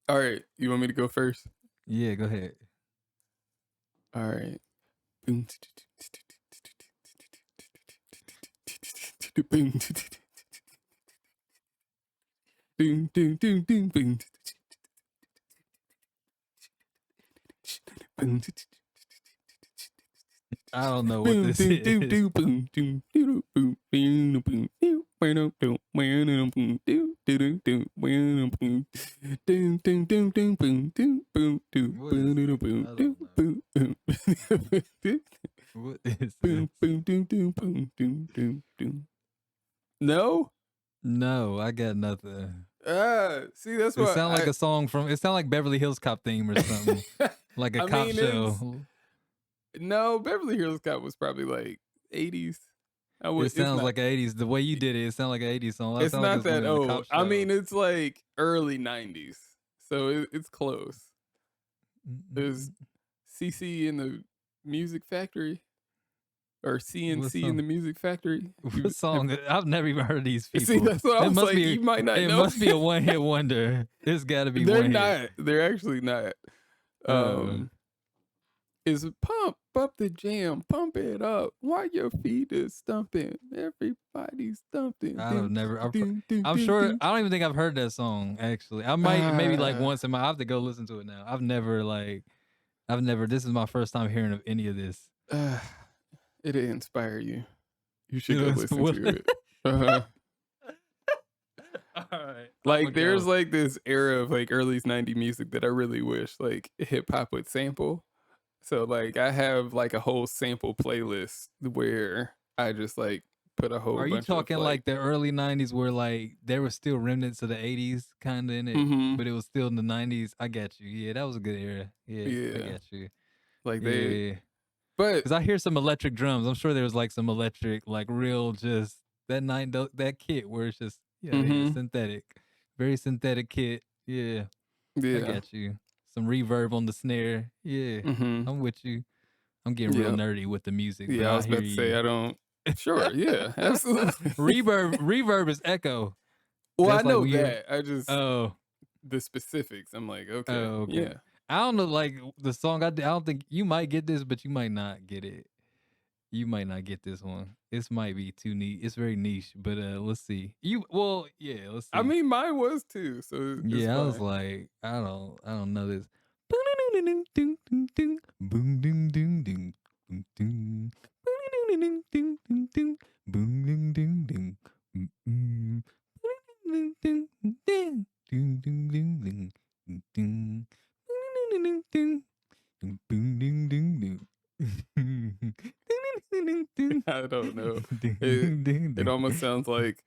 All right, you want me to go first? Yeah, go ahead. All right. I don't know what this is. What is this? I don't know. What is this? No? No, I got nothing. See, that's It what sound like a song from. It sound like Beverly Hills Cop theme or something, like a I cop mean, show. no, Beverly Hills Cop was probably like 80s. It It's sounds not. like '80s. The way you did it, it sounded like an '80s song. It It's sounded like it not was gonna that be on a old. cop I show. mean, it's like early 90s. So it's close. There's CC in the Music Factory or What CNC in the song? Music Factory. What song? I've never even heard of these See, people. that's what I It was must like. be. You might not It know. must be a one-hit wonder. It's got to be They're one hit. not. They're actually not. Uh, Is pump up the jam, pump it up while your feet is stumping. Everybody's stumping. I've never. I'm sure. I don't even think I've heard that song. Actually, I might maybe like Ah, once in my. I have to go listen to it now. I've never like. I've never. This is my first time hearing of any of this. it'll inspire you. You should go It's listen to it. Uh-huh. All right. I'ma Like there's go. like this era of like early 90s music that I really wish like hip hop would sample. So like I have like a whole sample playlist where I just like put a whole Are you bunch of talking like like the early '90s where like there were still remnants of the '80s kind of in it, mhm, but it was still in the '90s? I got you. Yeah, that was a good era. Yeah, I yeah. got you. Like they Yeah, but because I hear some electric drums. I'm sure there was like some electric, like real, just that kit where it's just yeah, mhm, synthetic, very synthetic kit. Yeah, I yeah. got you. Some reverb on the snare. Yeah, Mhm. I'm with you. I'm getting real Yep. nerdy with the music, but Yeah, I I was hear about to say you. I don't sure, yeah, absolutely. Reverb is echo. Well, I That's like know when you're that. I just oh, the specifics. I'm like, okay, oh, okay. yeah. I don't know, like the song I don't think you might get this, but you might not get it. You might not get this one. This might be too neat. It's very niche, but let's see. Yeah, let's I see. mean, mine was too, so it's Yeah, I was fine. like, I don't know this. Boom ding ding boom ding ding ding boom ding boom ding ding ding boom ding ding ding ding ding ding ding ding ding ding ding ding ding boom ding ding ding ding ding I don't know. It ding ding it ding. almost sounds like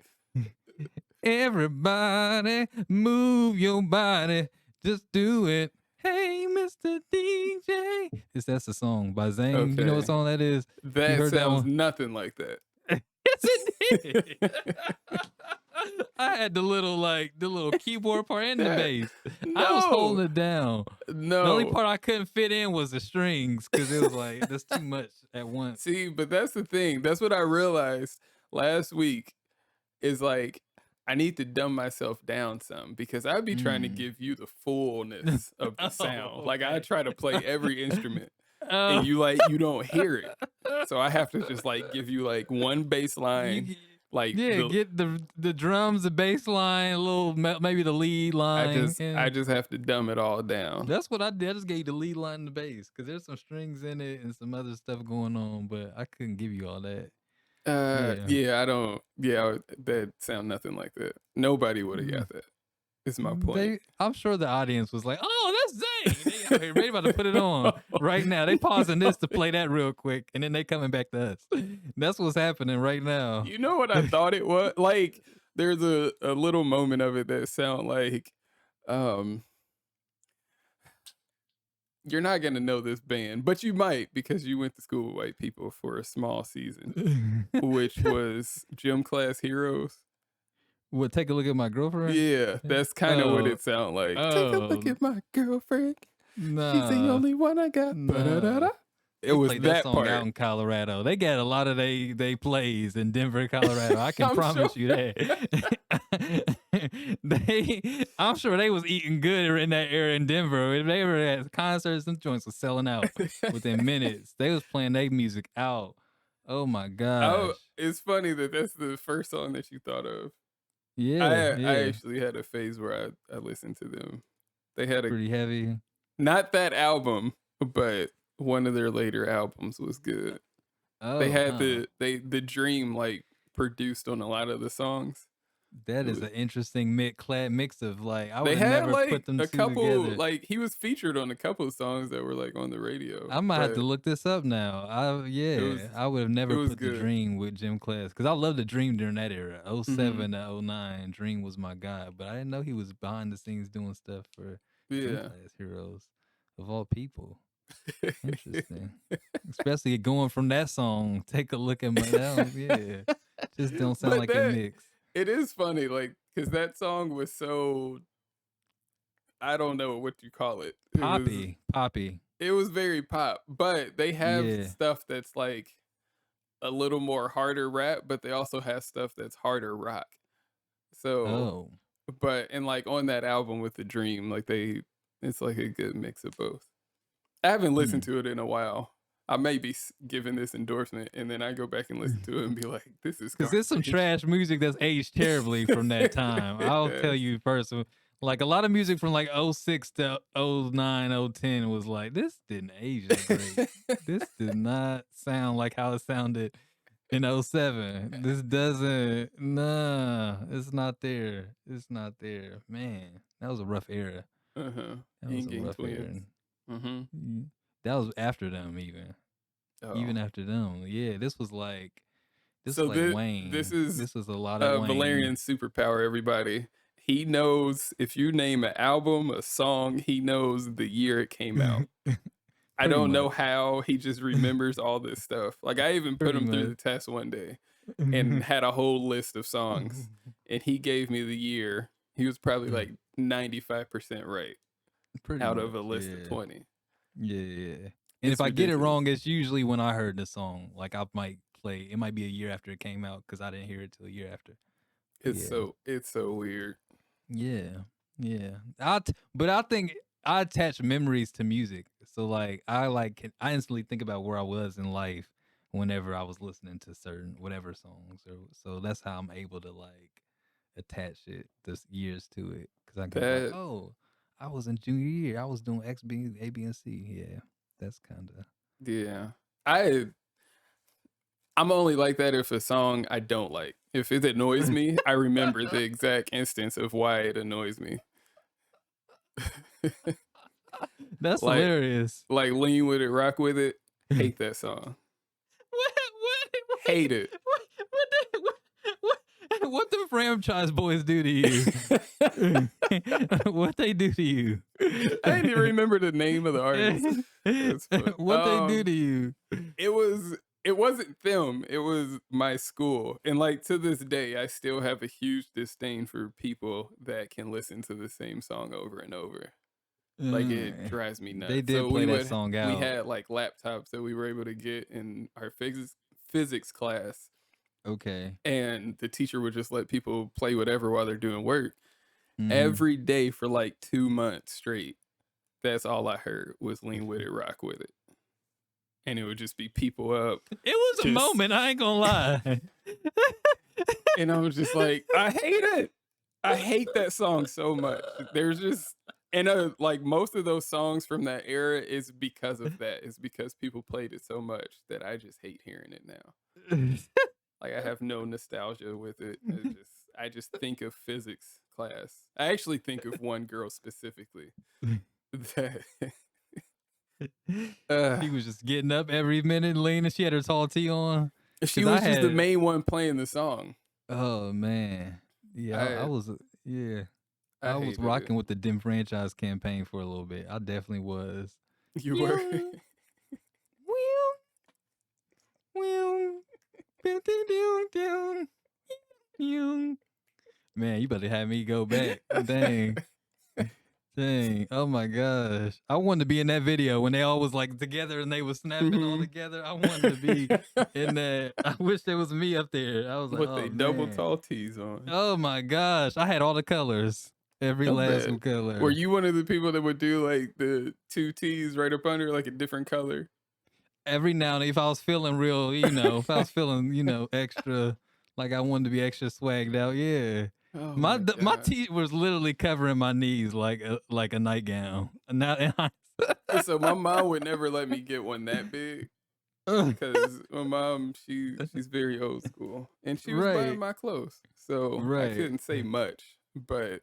Everybody, move your body, just do it. Hey, Mr. DJ. That's the song by Zane. You know what okay, song that is? You that heard that sounds one? nothing like that. Yes, it did. I had the little keyboard part and the That bass. I was no, holding it down. The only no. part I couldn't fit in was the strings because it was like that's too much at once. See, but that's the thing. That's what I realized last week is like I need to dumb myself down some because I'd be trying to Mm. give you the fullness of the sound. Oh, Like I okay. try to play every instrument and Oh. you don't hear it. So I have to just like give you like one bass You line, g like yeah, the get the drums, the bass line, a little maybe the lead line, I and just have to dumb it all down. that's what I did. I just gave you the lead line and the bass because there's some strings in it and some other stuff going on, but I couldn't give you all that. Yeah. Yeah, I don't yeah, that sound nothing like that. Nobody would have Mm, got that. Is my point. I'm sure the audience was like, "Oh, that's Zane." They out here ready about to put it on right now. They pausing this to play that real quick, and then they coming back to us. That's what's happening right now. You know what I thought it was? Like, there's a little moment of it that sound like, um, you're not gonna know this band, but you might because you went to school with white people for a small season, which was Gym Class Heroes. Well, take a look at my girlfriend. Yeah, that's kind of what Oh, it sound like. Take a look oh, at my girlfriend. She's the nah, only one I got. nah. Ba-da-da-da. It They was played that that song part. out in Colorado. They got a lot of they plays in Denver, Colorado. I can I'm sure. promise you that. I'm sure they was eating good in that area in Denver. If they were at concerts, them joints was selling out within minutes. They was playing their music out. Oh my Oh, gosh. it's funny that that's the first song that you thought of. Yeah, I yeah. actually had a phase where I listened to them. They had a Pretty heavy. not that album, but one of their later albums was good. They Oh, had huh. the Dream, like, produced on a lot of the songs. That It is was an interesting mix of like I would they have had, never put like, them a two couple together. like, he was featured on a couple of songs that were, like, on the radio, I might have to but look this up now. it was I would have it never was put the good. Dream with Jim Class because I loved the Dream during that era. Mhm. '07 to '09, Dream was my guy, but I didn't know he was behind the scenes doing stuff for Gym Yeah. Class Heroes of all people. Interesting, especially going from that song. Take a look at my that. Yeah, just don't sound But like it that mix. it is funny, like, cause that song was so I don't know what you call it. Poppy. It was very pop, but they have Yeah. stuff that's, like, a little more harder rap, but they also have stuff that's harder rock. So, Oh. but and, like, on that album with The Dream, like, it's, like, a good mix of both. I haven't listened Hmm. to it in a while. I may be giving this endorsement, and then I go back and listen to it and be like, "This is 'Cause there's some garbage." trash music that's aged terribly from that time. I'll tell Yes. you personally. Like, a lot of music from, like, '06 to '09, '10 was like, "This didn't age that great. This did not sound like how it sounded in '07. This doesn't nah, it's not there. It's not there." Man, that was a rough era. Uh-huh. That was Yin a Gang rough era. Twins. Mhm. That was after them even. Even Oh. after them. Yeah, this was So like this Wayne. is This was a lot of Wayne. Valerian's superpower, everybody. He knows if you name an album, a song, he knows the year it came out. I Pretty don't know much. how he just remembers all this stuff. Like, I even put Pretty him through much. the test one day and had a whole list of songs, and he gave me the year. He was probably like 95% right Pretty out of much, a list of yeah. 20. Yeah, yeah. And if It's I get it ridiculous. wrong, it's usually when I heard the song. Like, I might play it might be a year after it came out because I didn't hear it till a year after. But yeah. It's so weird. Yeah. Yeah. But I think I attach memories to music. So, like, I instantly think about where I was in life whenever I was listening to certain whatever songs, or so that's how I'm able to, like, attach it this years to it because I can be like, That "Oh, I was in junior year. I was doing X, B, A, B, and C." Yeah, that's kind of yeah. I I'm only like that if a song I don't like. If it annoys me, I remember the exact instance of why it annoys me. that's like hilarious. like Lean With It, Rock With It. Hate that song. Hate it. What the franchise boys do to you? What they do to you? I didn't even remember the name of the artist. That's fun. What they do to you? It was it wasn't them, it was my school, and, like, to this day, I still have a huge disdain for people that can listen to the same song over and over. Like, it Uh, drives me they nuts. did So play that song we out. had, like, laptops that we were able to get in our physics class, Okay. and the teacher would just let people play whatever while they're doing work. Mhm. Every day for, like, 2 months straight, that's all I heard was "Lean With It, Rock With It," and it would just be people up, It was a just moment, I ain't gonna lie. and I was just like, "I hate it." I hate that song so much. There's just and, like, most of those songs from that era is because of that. It's because people played it so much that I just hate hearing it now. Like, I have no nostalgia with it. I just think of physics class. I actually think of one girl specifically that uh, She was just getting up every minute, leaning. She had her tall tee on. she Cause I was just the had, main one playing the song. oh man, yeah, I I was, yeah, I I was hated it. rocking with the Dim franchise campaign for a little bit. I definitely was. You were Meow, meow, meow, down, down, down, meow. Man, you better have me go back. Dang. Dang. Oh my gosh. I wanted to be in that video when they all was like together and they was snapping all Mhm. together. I wanted to be in that. I wish there was me up there. I was like, With they oh double man. tall tees on. Oh my gosh. I had all the colors. Every I last bet. Were color. you one of the people that would do, like, the 2 tees right up under, like, a different color? Every now and then, if I was feeling real, if I was feeling, extra, like I wanted to be extra swagged out, yeah. Oh My my my god. tee was literally covering my knees like a nightgown. And now, And so my mom would never let me get one that big. Cause my mom, she's very old school, and she was buying right, my clothes, so I right. couldn't say much, but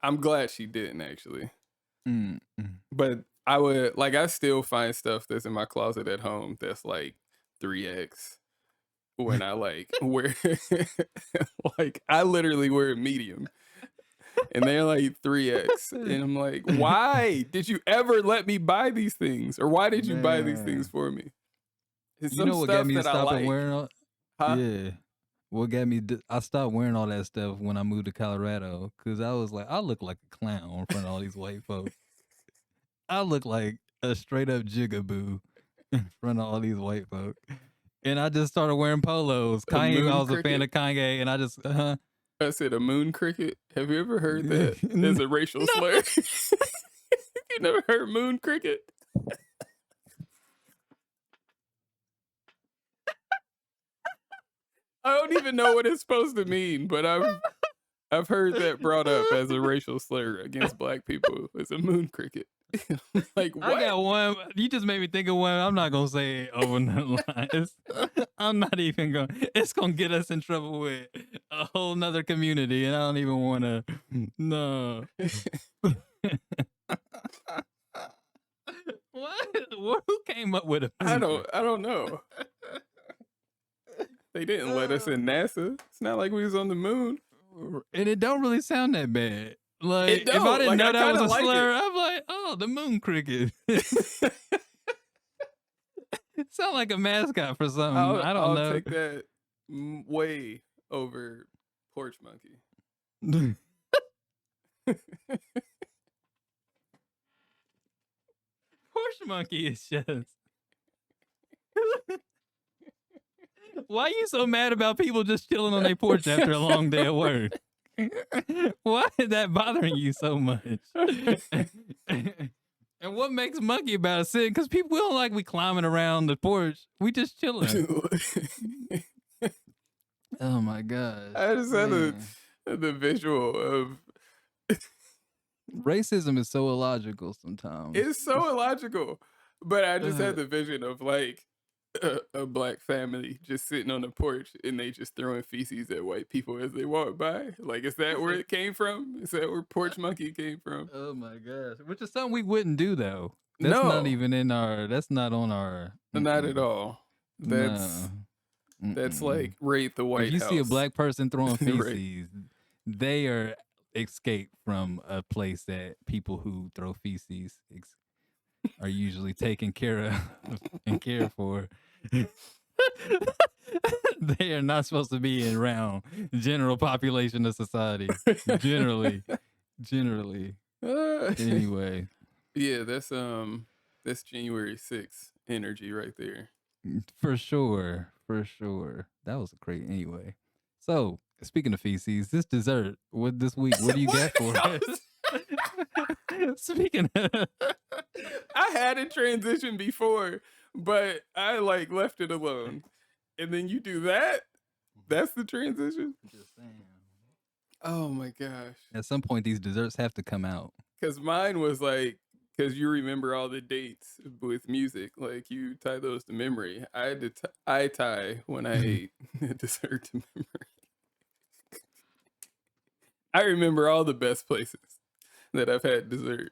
I'm glad she didn't actually. Mm, mm. But I still find stuff that's in my closet at home that's like 3X when I like wear like I literally wear a medium and they're like 3X and I'm like, "Why did you ever let me buy these things? Or why did you buy these things Man, for me?" It's you some know what got stuff me to that I stop and like. wearing all? Huh? Yeah, what got me? I stopped wearing all that stuff when I moved to Colorado because I was like, I look like a clown in front of all these white folks. I look like a straight up jigaboo in front of all these white folk. And I just started wearing polos. A I moon was a fan cricket? of Kanye, and I just, I said a moon cricket. Have you ever heard that no, as a racial slur? You never heard moon cricket? I don't even know what it's supposed to mean, but I've heard that brought up as a racial slur against black people as a moon cricket. Like I what? got one. You just made me think of one. I'm not gonna say it over the lines. I'm not even gonna. It's gonna get us in trouble with a whole nother community, and I don't even want to. No. What? Who came up with a I moon don't cricket? I don't know. They didn't let us in NASA. It's not like we was on the moon. And it don't really sound that bad. It Like if I don't. didn't Like know I that kind was of a like it. slur, I'm like, oh, the moon cricket. It sound like a mascot for something. I don't I'll know. take that way over porch monkey. Horse monkey is just. Why you so mad about people just chilling on their porch after a long day at work? Why is that bothering you so much? And what makes monkey about it? Sitting? Because people we don't like we climbing around the porch. We just chilling. Oh my gosh, I just had man. the visual of Racism is so illogical sometimes. it's so illogical, but I just Uh, had the vision of like a black family just sitting on the porch and they just throwing feces at white people as they walk by. Like, is that where it came from? Is that where porch monkey came from? oh my gosh, which is something we wouldn't do though. That's not No, even in our. That's not on our. not at all. No. That's Mm-mm. like raid the If White you see a House. black person throwing Right. feces, they are escaped from a place that people who throw feces are usually taken care of and cared for. They are not supposed to be around general population of society. Generally, generally. Uh, Anyway, yeah, that's January 6th energy right there. for sure, for sure. That was great. Anyway, so speaking of feces, this dessert. What this week? What do you got for What? us? Speaking of, I had a transition before, but I like left it alone. And then you do that? That's the transition? just saying. Oh my gosh. At some point, these desserts have to come out. Cause mine was like, cause you remember all the dates with music, like you tie those to memory. I had to I tie when I ate dessert to memory. I remember all the best places that I've had dessert.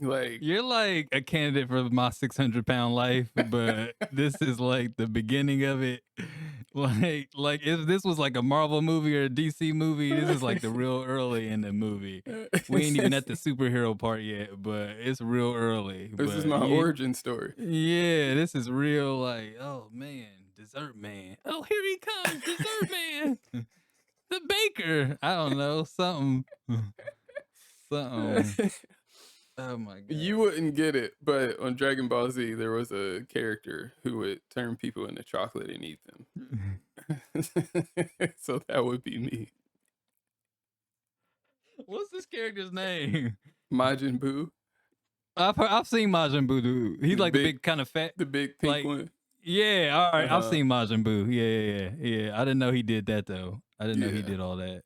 Like You're like a candidate for my 600-pound life, but this is like the beginning of it. Like if this was like a Marvel movie or a DC movie, this is like the real early in the movie. We ain't even at the superhero part yet, but it's real early. this is But my you, origin story. yeah, this is real. Like, oh man, dessert man. Oh, here he comes, dessert man. The baker. I don't know. Something. Something. Oh my god. You wouldn't get it, but on Dragon Ball Z, there was a character who would turn people into chocolate and eat them. So that would be me. What's this character's name? Majin Buu, I've seen Majin Buu. Dude. He's the like the big, big kind of fat. the big pink Like, one. yeah, all right. I've Uh-huh. seen Majin Buu. Yeah. I didn't know he did that though. I didn't know he Yeah. did all that.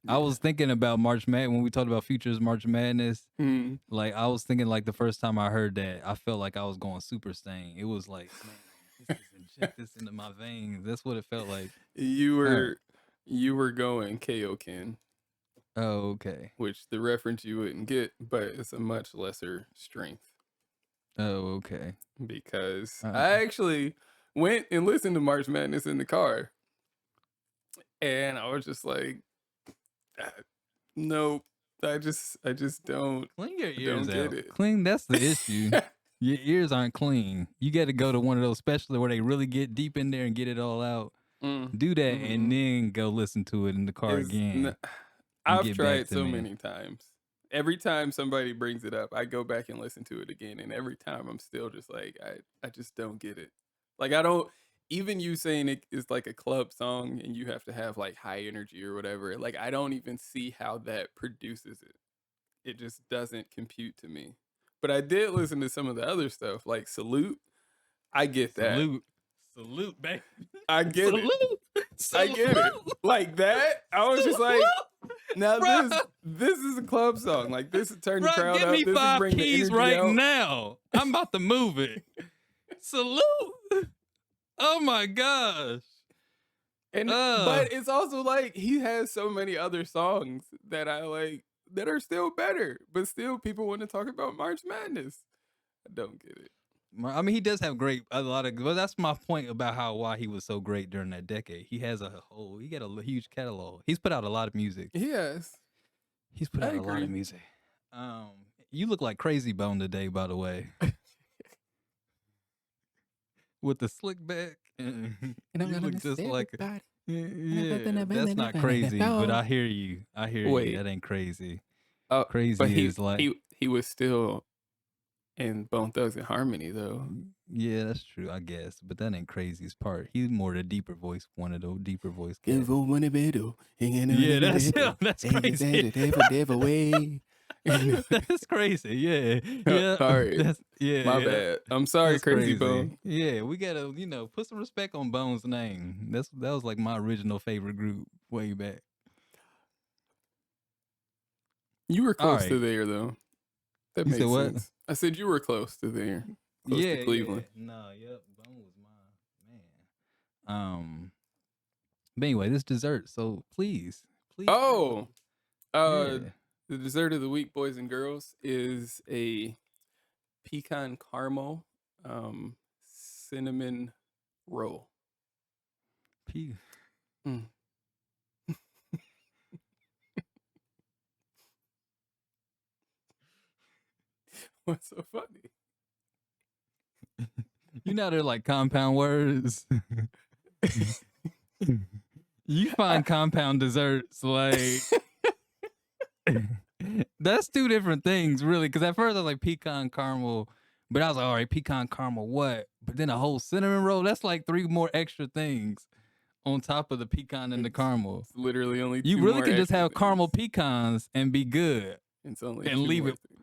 Yeah. I was thinking about March Madness when we talked about Future's March Madness. Mm. Like I was thinking, like the first time I heard that, I felt like I was going Super Saiyan. It was like, man, this is inject this into my veins. That's what it felt like. You were going Kaioken, Oh, okay. which the reference you wouldn't get, but it's a much lesser strength Oh, okay. because I actually went and listened to March Madness in the car, and I was just like, nope, I just don't. Clean your don't ears get out. it. Clean. That's the issue. Your ears aren't clean. You got to go to one of those specialists where they really get deep in there and get it all out. Do that and then go listen to it in the car again. I've tried so many times. Every time somebody brings it up, I go back and listen to it again, and every time I'm still just like, I just don't get it. Like I don't. Even you saying it is like a club song and you have to have like high energy or whatever. Like I don't even see how that produces it. It just doesn't compute to me. But I did listen to some of the other stuff, like Salute. I get that. Salute, baby. I get it. Salute. I get it. Like that. I was just like, now this is a club song. Like this is turn the crowd give up. me This is 5 bring the keys energy right out. now. I'm about to move it. Salute. Oh my gosh. And but it's also like he has so many other songs that I like that are still better, but still people want to talk about March Madness. I don't get it. I mean, he does have a lot of. Well, that's my point about why he was so great during that decade. He has he got a huge catalog. He's put out a lot of music. Yes, he's put out a lot of music. You look like Crazy Bone today, by the way, with the slick back. And you look just like. Yeah, that's not crazy, but I hear you. Wait. You. That ain't crazy. Crazy but is like he was still in Bone Thugs and Harmony though. Yeah, that's true, I guess. But that ain't Crazy's part. He's more the deeper voice, one of those deeper voice cats. Yeah, that's him. That's crazy. That's crazy. Yeah. Sorry. My bad. I'm sorry, that's Crazy Bone. Yeah, we gotta, put some respect on Bone's name. That was like my original favorite group way back. You were close to there though. That makes sense. What? I said you were close to there. Close to Cleveland. Yeah. No, yep. Bone was my man. But anyway, this dessert. So please. Oh, the dessert of the week, boys and girls, is a pecan caramel cinnamon roll. What's so funny? You know they're like compound words. You find compound desserts like that's 2 different things, really. Because at first I was like pecan caramel, but I was like, all right, pecan caramel, what? But then a whole cinnamon roll, that's like 3 more extra things on top of the pecan and the caramel. It's literally only 2 You really more can just have things. caramel pecans and be good. It's only and 2 leave more it. things.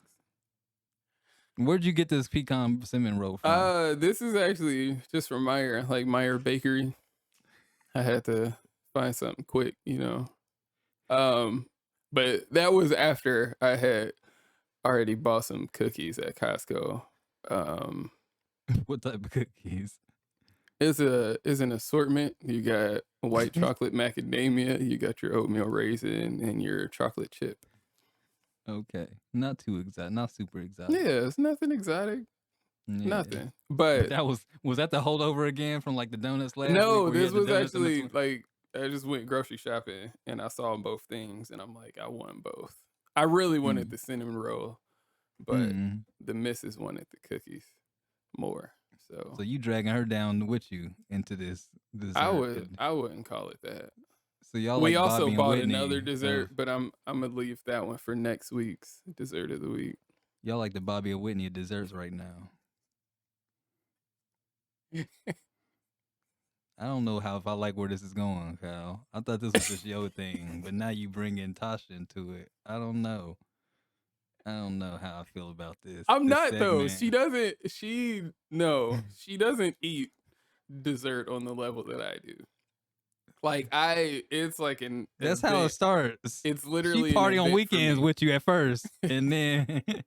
Where'd you get this pecan cinnamon roll from? This is actually just from Meyer, like Meyer Bakery. I had to find something quick, But that was after I had already bought some cookies at Costco. What type of cookies? It's an assortment. You got white chocolate macadamia, you got your oatmeal raisin, and your chocolate chip. Okay, not too exotic, not super exotic. Yeah, it's nothing exotic. Yeah. Nothing. But that was that the holdover again from like the donuts last no, week? this was actually like I just went grocery shopping and I saw both things and I'm like, I want both. I really wanted the cinnamon roll, but the missus wanted the cookies more. So you dragging her down with you into this. I wouldn't call it that. So y'all We like also Bobby and bought another Whitney dessert, of but I'm gonna leave that one for next week's dessert of the week. y'all like the Bobby and Whitney of desserts right now. I don't know how if I like where this is going, Kyle. I thought this was just your thing, but now you bring in Tasha into it. I don't know. I don't know how I feel about this. I'm This not though. segment. She doesn't eat dessert on the level that I do. Like it's like an That's how it event. starts. It's She literally an party on event for weekends me. with you at first, and then 2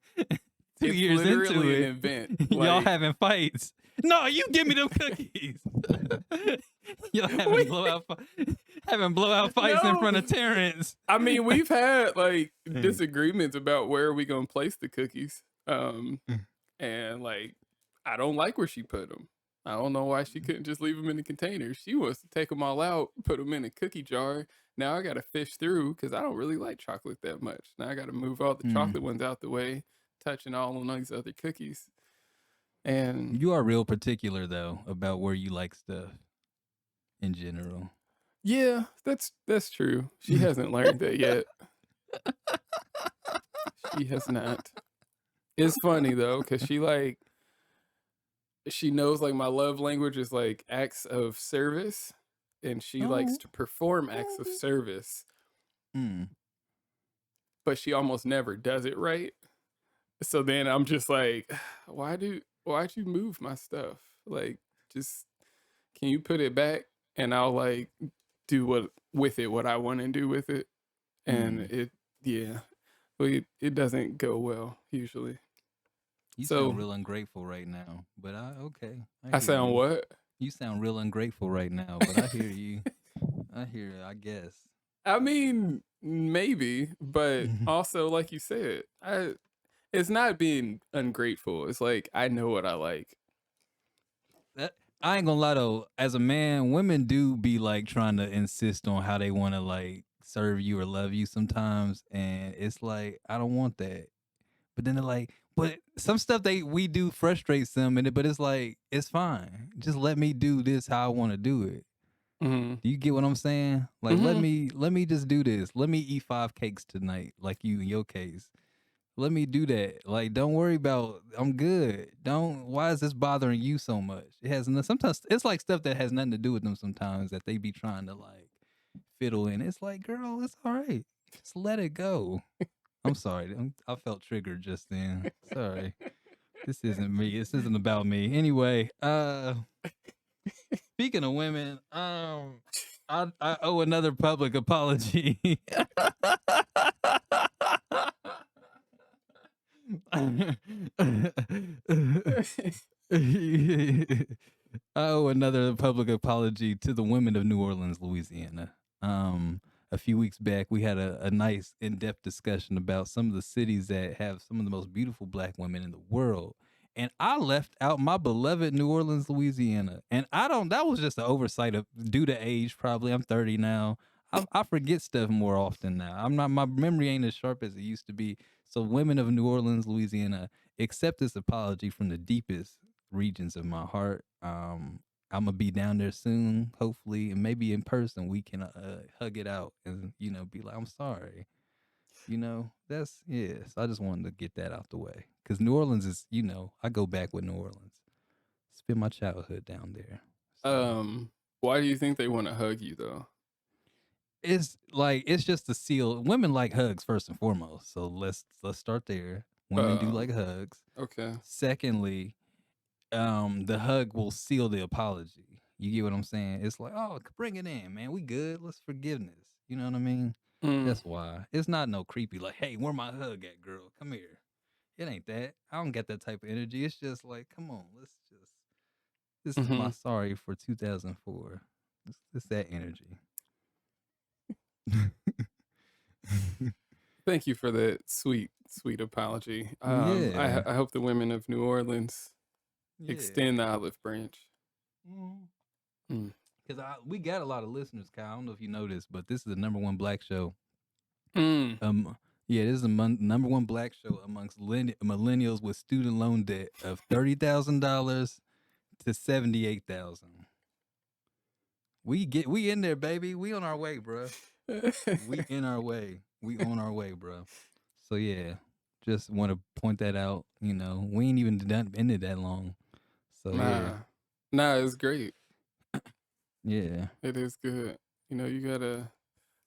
It's years into literally an it, event. y'all Like having fights. No, you give me them cookies. y'all having we blowout fights in no. front of Terrence. I mean, we've had like Mm. disagreements about where we gonna place the cookies. And like I don't like where she put them. I don't know why she couldn't just leave them in the container. She wants to take them all out, put them in a cookie jar. Now I got to fish through because I don't really like chocolate that much. Now I got to move all the Mm. chocolate ones out the way, touching all on these other cookies. And You are real particular though about where you like stuff in general. yeah, that's true. She hasn't learned that yet. She has not. It's funny though, because she knows like my love language is like acts of service, and she likes Oh. to perform acts of service, Mm. but she almost never does it right. So then I'm just like, why'd you move my stuff? Like, just can you put it back and I'll like do what I want to do with it. And Mm. yeah, but it doesn't go well usually. You So sound real ungrateful right now, but okay. I I hear sound you. what? You sound real ungrateful right now, but I hear you. I hear it, I guess. I mean, maybe, but also like you said, it's not being ungrateful. It's like I know what I like. That, I ain't gonna lie though, as a man, women do be like trying to insist on how they want to like serve you or love you sometimes, and it's like I don't want that. But then they're like, but some stuff we do frustrates them, but it's like it's fine. Just let me do this how I want to do it. Mhm. Do you get what I'm saying? Like Mhm. let me just do this. Let me eat 5 cakes tonight, like you in your case. Let me do that. Like, don't worry about. I'm good. Don't. Why is this bothering you so much? It has sometimes it's like stuff that has nothing to do with them. Sometimes that they be trying to like fiddle in. It's like, girl, it's all right. Just let it go. I'm sorry. I felt triggered just then. Sorry. This isn't me. This isn't about me. Anyway, speaking of women, I owe another public apology. I owe another public apology to the women of New Orleans, Louisiana. A few weeks back, we had a nice in-depth discussion about some of the cities that have some of the most beautiful black women in the world. And I left out my beloved New Orleans, Louisiana. And that was just an oversight of due to age, probably. I'm 30 now. I forget stuff more often now. My memory ain't as sharp as it used to be. So, women of New Orleans, Louisiana, accept this apology from the deepest regions of my heart. I'm gonna be down there soon, hopefully, and maybe in person we can hug it out and be like, I'm sorry. That's yes. I just wanted to get that out the way because New Orleans is, I go back with New Orleans. Spend my childhood down there. So Why do you think they want to hug you though? it's like it's just a seal. Women like hugs first and foremost. So let's start there. Women do like hugs. Okay. Secondly, the hug will seal the apology. You get what I'm saying? It's like, oh, bring it in, man. We good. Let's forgiveness. You know what I mean? Mm. That's why. It's not no creepy like, hey, where my hug at, girl? Come here. It ain't that. I don't get that type of energy. It's just like, come on, this is my Mhm. sorry for 2004. It's that energy. Thank you for that sweet apology. Yeah. I hope the women of New Orleans Yeah. extend the olive branch. Mm. Mm. Because we got a lot of listeners, Kyle. I don't know if you know this, but this is the #1 black show. Mm. Yeah, this is the #1 black show amongst millennials with student loan debt of $30,000 to $78,000. We in there, baby. We on our way, bruh. We in our way. We on our way, bruh. So yeah, just want to point that out. You know, we ain't even done ended that long. So yeah, Nah, it's great. yeah. It is good. You know,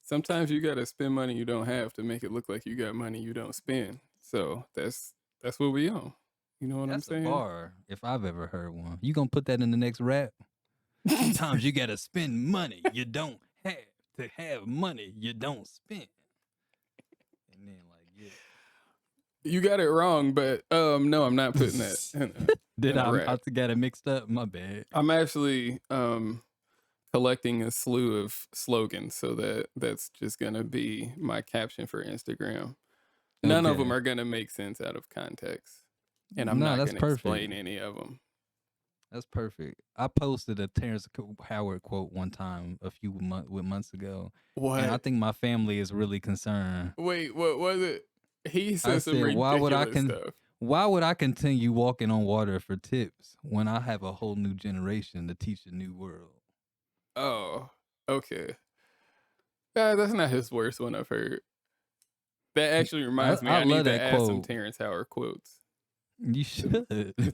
sometimes you gotta spend money you don't have to make it look like you got money you don't spend. So that's what we on. You know what I'm That's a saying? bar if I've ever heard one. You gonna put that in the next rap? Sometimes you gotta spend money you don't have to have money you don't spend. And then like, yeah. You got it wrong, but no, I'm not putting that Did in a I rap. got it mixed up? My bad. I'm actually collecting a slew of slogans, so that's just gonna be my caption for Instagram. None of them Okay. are gonna make sense out of context, and I'm No, not that's gonna perfect. explain any of them. That's perfect. I posted a Terrence Howard quote one time a few months ago, and I What? think my family is really concerned. Wait, what was it? He I said some said, ridiculous stuff. why would I continue walking on water for tips when I have a whole new generation to teach a new world? Oh, okay. That's not his worst one I've heard. That actually reminds me, I I need love to that add some quote. Terrence Howard quotes You should.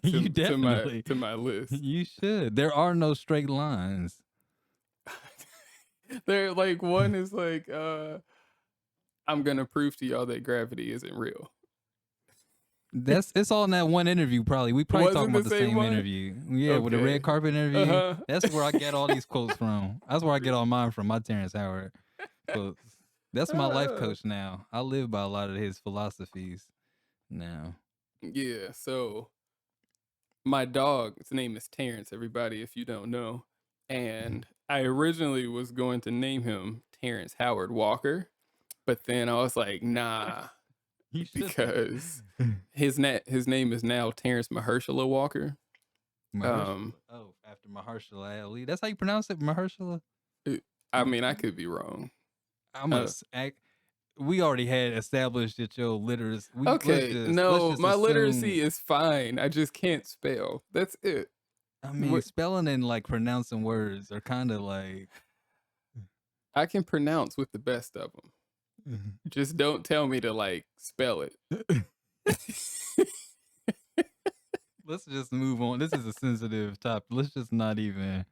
You to my definitely. to my list. You should. There are no straight lines. They're like one is like, I'm gonna prove to y'all that gravity isn't real. It's all in that one interview. Probably we probably talking Wasn't about the the same same one? interview. Yeah, with the red Okay. carpet interview. Uh-huh. That's where I get all these quotes from. That's where I get all mine from. My Terrence Howard quotes. That's my life coach now. I live by a lot of his philosophies now. Yeah, so my dog, his name is Terrence, everybody, if you don't know. And I originally was going to name him Terrence Howard Walker, but then I was like, nah, You should because his name is now Terrence Mahershala Walker. Mahershala. Oh, after Mahershala Ali. That's how you pronounce it, Mahershala. I mean, I could be wrong. I'm gonna act. We already had established that your literacy. Okay, Let's no, just my assume. literacy is fine. I just can't spell. That's it. I mean, spelling and like pronouncing words are kind of like. I can pronounce with the best of them. Just don't tell me to like spell it. Let's just move on. This is a sensitive topic. Let's just not even.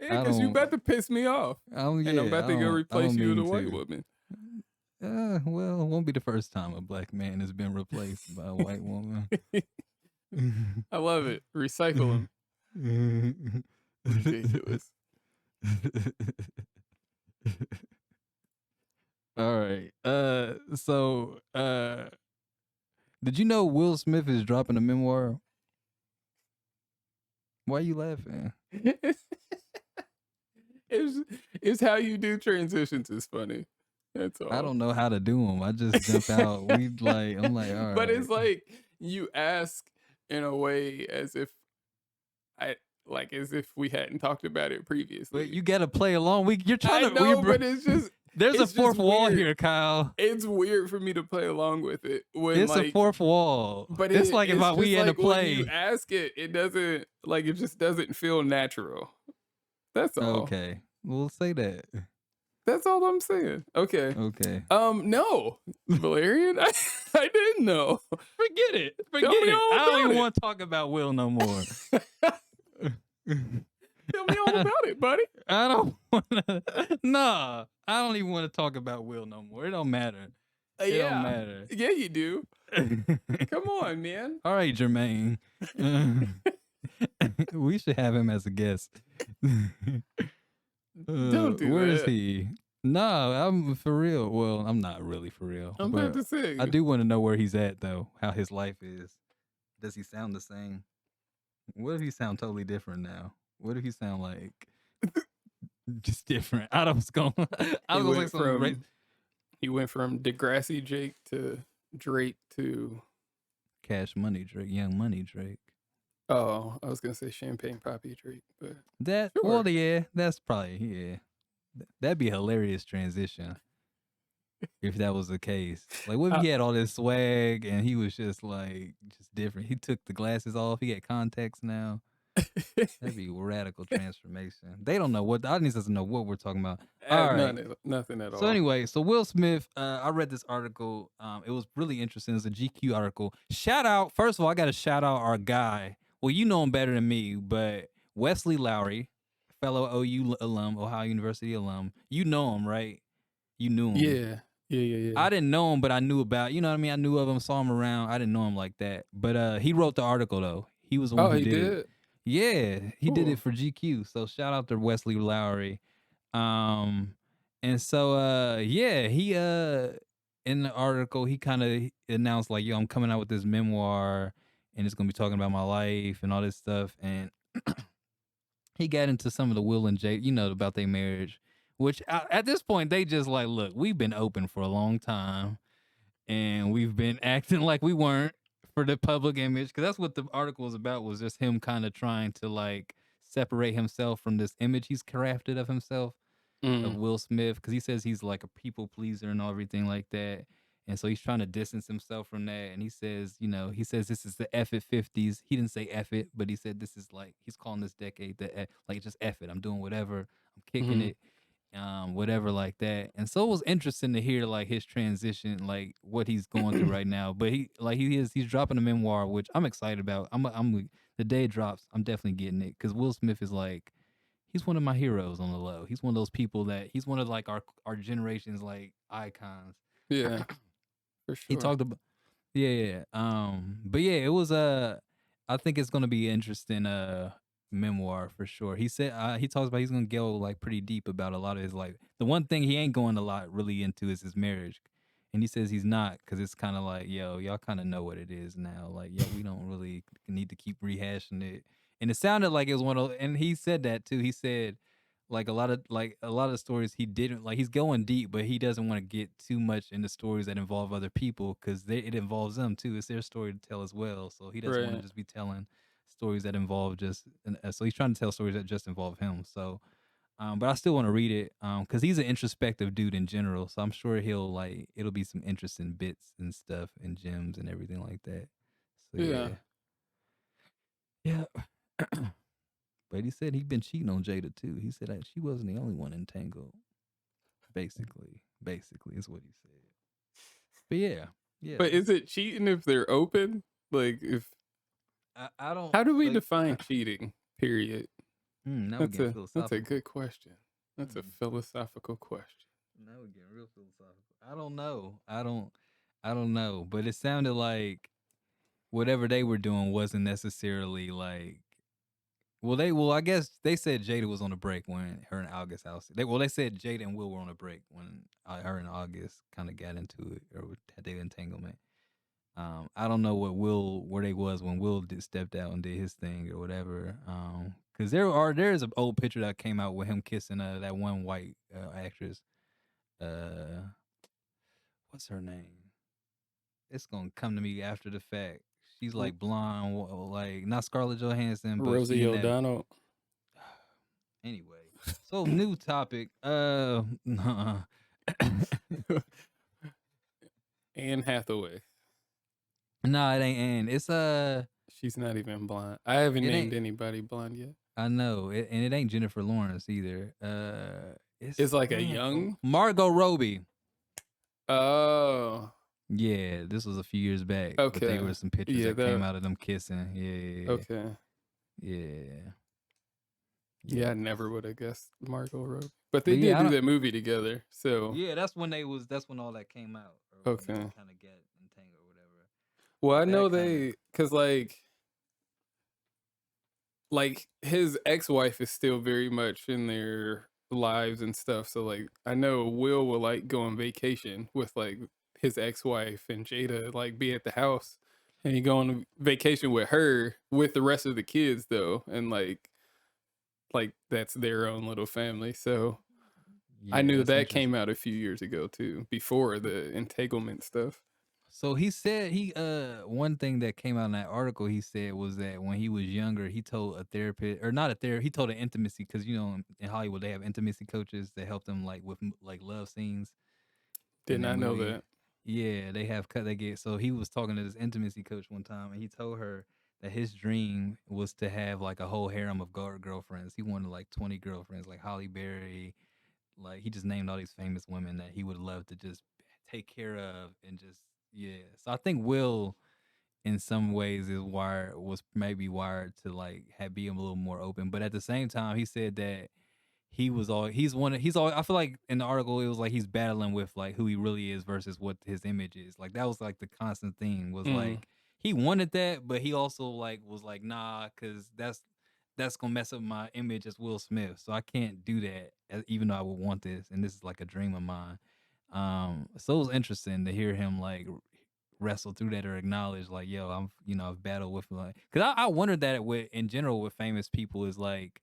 Yeah, because you about to piss me off. And I'm about to go replace you with a white woman. Well, it won't be the first time a black man has been replaced by a white woman. I love it. Recycle him. Ridiculous. All right. Did you know Will Smith is dropping a memoir? Why are you laughing? It's how you do transitions is funny. That's all. I don't know how to do them. I just jump out. I'm like, all right. But it's like you ask in a way as if we hadn't talked about it previously. But you got to play along. You're trying to. know, but it's just there's it's a fourth wall weird. here, Kyle. It's weird for me to play along with it. When, it's a fourth wall. But it's like if we had to play. When you ask it, it doesn't it just doesn't feel natural. That's all. Okay, we'll say that. That's all I'm saying. Okay. Okay. No, Valerian, I didn't know. Forget it. Forget it. I don't even want to talk about Will no more. Tell me all about it, buddy. I don't want to. Nah, I don't even want to talk about Will no more. It don't matter. It don't matter. Yeah, you do. Come on, man. All right, Jermaine. We should have him as a guest. Don't do where that. is he? No, I'm for real. Well, I'm not really for real. I'm about to say. I do want to know where he's at, though. How his life is. Does he sound the same? What if he sound totally different now? What if he sound like just different? I don't know. He went from Degrassi Jake to Drake to Cash Money Drake, Young Money Drake. Oh, I was gonna say Champagne Poppy Drake, but that sure. Well, yeah, that's probably that'd be a hilarious transition if that was the case. Like, what if he had all this swag and he was just different? He took the glasses off. He had contacts now. That'd be radical transformation. They don't know what the audience doesn't know what we're talking about. All right. Nothing at So all. anyway, so Will Smith, I read this article. It was really interesting. It's a GQ article. Shout out, first of all, I got to shout out our guy. Well, you know him better than me, but Wesley Lowry, fellow OU alum, Ohio University alum. You know him, right? You knew him. Yeah. Yeah. I didn't know him, but I knew about, you know what I mean? I knew of him, saw him around. I didn't know him like that. But he wrote the article though. He was the one Oh, who he did it. did? Yeah, he did it Cool. for GQ. So shout out to Wesley Lowry. Um and so yeah, he in the article he kind of announced like, yo, I'm coming out with this memoir and it's gonna be talking about my life and all this stuff. And he got into some of the Will and Jade, you know, about their marriage, which at this point they just like, look, we've been open for a long time and we've been acting like we weren't for the public image, because that's what the article was about, was just him kind of trying to like separate himself from this image he's crafted of himself, of Mm. Will Smith, because he says he's like a people pleaser and everything like that. And so he's trying to distance himself from that. And he says, you know, he says this is the F it 50s. He didn't say F it, but he said this is like, he's calling this decade the like just F it. I'm doing whatever. I'm kicking Mhm. it, whatever like that. And so it was interesting to hear like his transition, like what he's going through right now. But he's dropping a memoir, which I'm excited about. The day it drops, I'm definitely getting it, because Will Smith is like, he's one of my heroes on the low. He's one of those people that he's one of like our generation's like icons. Yeah, for He sure. talked about, yeah. But yeah, it was I think it's gonna be interesting memoir for sure. He said he talks about he's gonna go like pretty deep about a lot of his life. The one thing he ain't going a lot really into is his marriage. And he says he's not, because it's kind of like, yo, y'all kind of know what it is now. Like, yo, we don't really need to keep rehashing it. And it sounded like it was one of, and he said that too. He said like a lot of stories he didn't like, he's going deep, but he doesn't want to get too much into stories that involve other people, because it involves them too. It's their story to tell as well, so he doesn't want to Right. just be telling stories that involve just so he's trying to tell stories that just involve him. So but I still want to read it, because he's an introspective dude in general, so I'm sure he'll like, it'll be some interesting bits and stuff and gems and everything like that. So Yeah. yeah. But he said he'd been cheating on Jada too. He said that she wasn't the only one entangled. Basically is what he said. But yeah. But is it cheating if they're open? Like, if I don't how do we like. define cheating? Period. Now we're That's getting a philosophical. good question. That's a Mm, philosophical question. now we're getting real philosophical. I don't know. I don't know. But it sounded like whatever they were doing wasn't necessarily like. Well, I guess they said Jada was on a break when her and August house. They said Jada and Will were on a break when her and August kind of got into it or had their entanglement. I don't know where they was when Will stepped out and did his thing or whatever. Because there's an old picture that came out with him kissing that one white actress. Uh, what's her name? It's gonna come to me after the fact. She's R- like blonde, like not Scarlett Johansson, but she Rosie in that. O'Donnell. Anyway, so new topic. Anne Hathaway. No, it ain't Anne. It's She's not even blonde. I haven't it named ain't. anybody blonde yet. I know, and it ain't Jennifer Lawrence either. It's It's like a damn young. Margot Robbie. Oh, Yeah, this was a few years back, but they okay. were some pictures Yeah, that came that out of them kissing. Yeah, okay. yeah, Yeah, yeah. I never would have guessed Margot Robbie. But they But did yeah, I do don't. that movie together. So, Yeah, that's when all that came out, or when they okay. kind of get entangled or whatever. Well, But I know that kind of. they cuz like his ex-wife is still very much in their lives and stuff. So like I know Will will like go on vacation with like his ex-wife, and Jada like be at the house, and he go on vacation with her with the rest of the kids though, and like that's their own little family. So I Yeah, knew that's that interesting. came out a few years ago too, before the entanglement stuff. So he said one thing that came out in that article he said was that when he was younger he told a therapist, or not a therapist, he told an intimacy, because you know in Hollywood they have intimacy coaches that help them like with like love scenes Did in their not know movie. that. Yeah, they have cut they get. So he was talking to this intimacy coach one time and he told her that his dream was to have like a whole harem of girlfriends. He wanted like 20 girlfriends, like Holly Berry. Like he just named all these famous women that he would love to just take care of and just yeah. So I think Will in some ways is wired was maybe wired to like have be a little more open. But at the same time, he said that he's all I feel like in the article it was like he's battling with like who he really is versus what his image is. Like that was like the constant thing was Mm. like he wanted that, but he also like was like nah, because that's gonna mess up my image as Will Smith. So I can't do that, even though I would want this, and this is like a dream of mine. So it was interesting to hear him like wrestle through that or acknowledge like, yo, I've battled with like, cause I wondered that with in general with famous people is like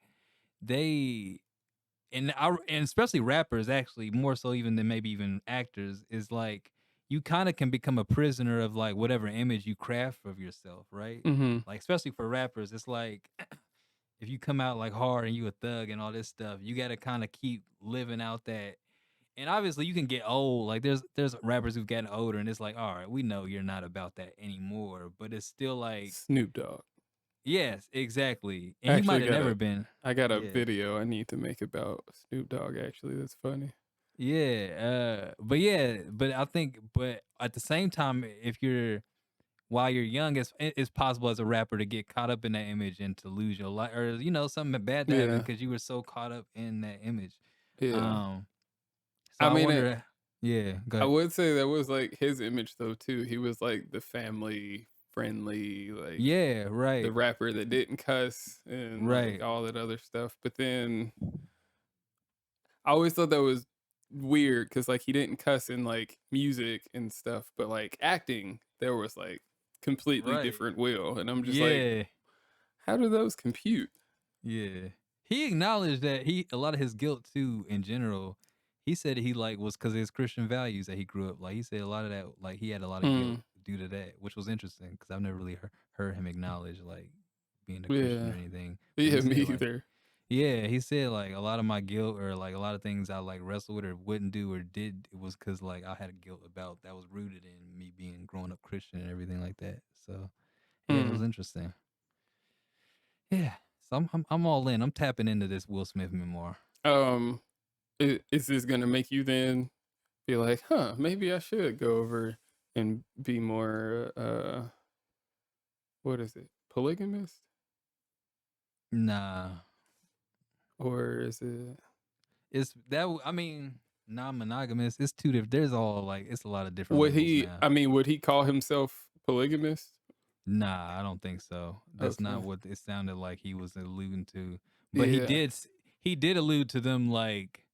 they and especially rappers actually more so even than maybe even actors is like you kind of can become a prisoner of like whatever image you craft of yourself, right? Mhm. Like especially for rappers, it's like if you come out like hard and you a thug and all this stuff, you got to kind of keep living out that. And obviously you can get old. Like there's rappers who've gotten older and it's like, all right, we know you're not about that anymore, but it's still like, Snoop Dogg. yes, exactly. And I he might actually have never been. I got a Yeah. video I need to make about Snoop Dogg, actually, that's funny. But yeah, but I think, but at the same time, if you're while you're young, it's possible as a rapper to get caught up in that image and to lose your life, or something bad to happen Yeah, because you were so caught up in that image. yeah. Um, so I I mean, wonder. Yeah, go I ahead. would say that was, like, his image, though, too. He was, like, the family-friendly, like, Yeah, the right, rapper that didn't cuss and, like, right, all that other stuff, but then I always thought that was weird because like, he didn't cuss in, like, music and stuff, but, like, acting, there was, like, completely right. different Will, and I'm just like, Yeah, "How do those compute?" yeah. He acknowledged that a lot of his guilt too in general. He said he like was because of his Christian values that he grew up. Like he said a lot of that, like he had a lot of guilt Mm, due to that, which was interesting because I've never really heard him acknowledge like being a Christian yeah. or anything. But he Yeah, me said like, either. yeah, he said like a lot of my guilt or like a lot of things I like wrestled with or wouldn't do or did it was because like I had a guilt about that was rooted in me being growing up Christian and everything like that. So yeah, it was Mm. interesting. Yeah. So I'm all in. I'm tapping into this Will Smith memoir. Um, is this gonna make you then be like, "Huh, maybe I should go over and be more, what is it, polygamist?" Nah. Or is it It's that I mean, non-monogamous. It's two different. There's all like it's a lot of different would labels he now. I mean, would he call himself polygamist? Nah, I don't think so. That's not Okay. what it sounded like he was alluding to. But Yeah. he did allude to them like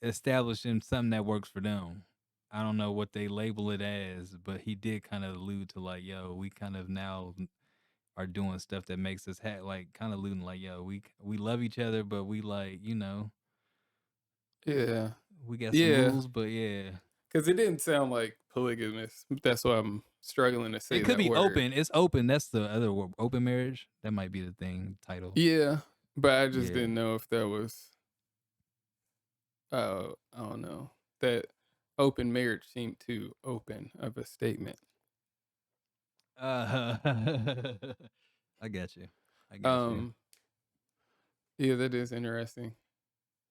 establishing something that works for them. I don't know what they label it as, but he did kind of allude to like, yo, we kind of now are doing stuff that makes us like kind of alluding like, yo, we love each other, but we like, Yeah. we got some Yeah. rules, but yeah. Because it didn't sound like polygamous. That's why I'm struggling to It say could that be word. open. It's open. That's the other word. Open marriage. That might be the thing title. Yeah, but I just Yeah. didn't know if that was, I don't know. That open marriage seemed too open of a statement. Uh, I got you. I got you. Um, yeah, that is interesting.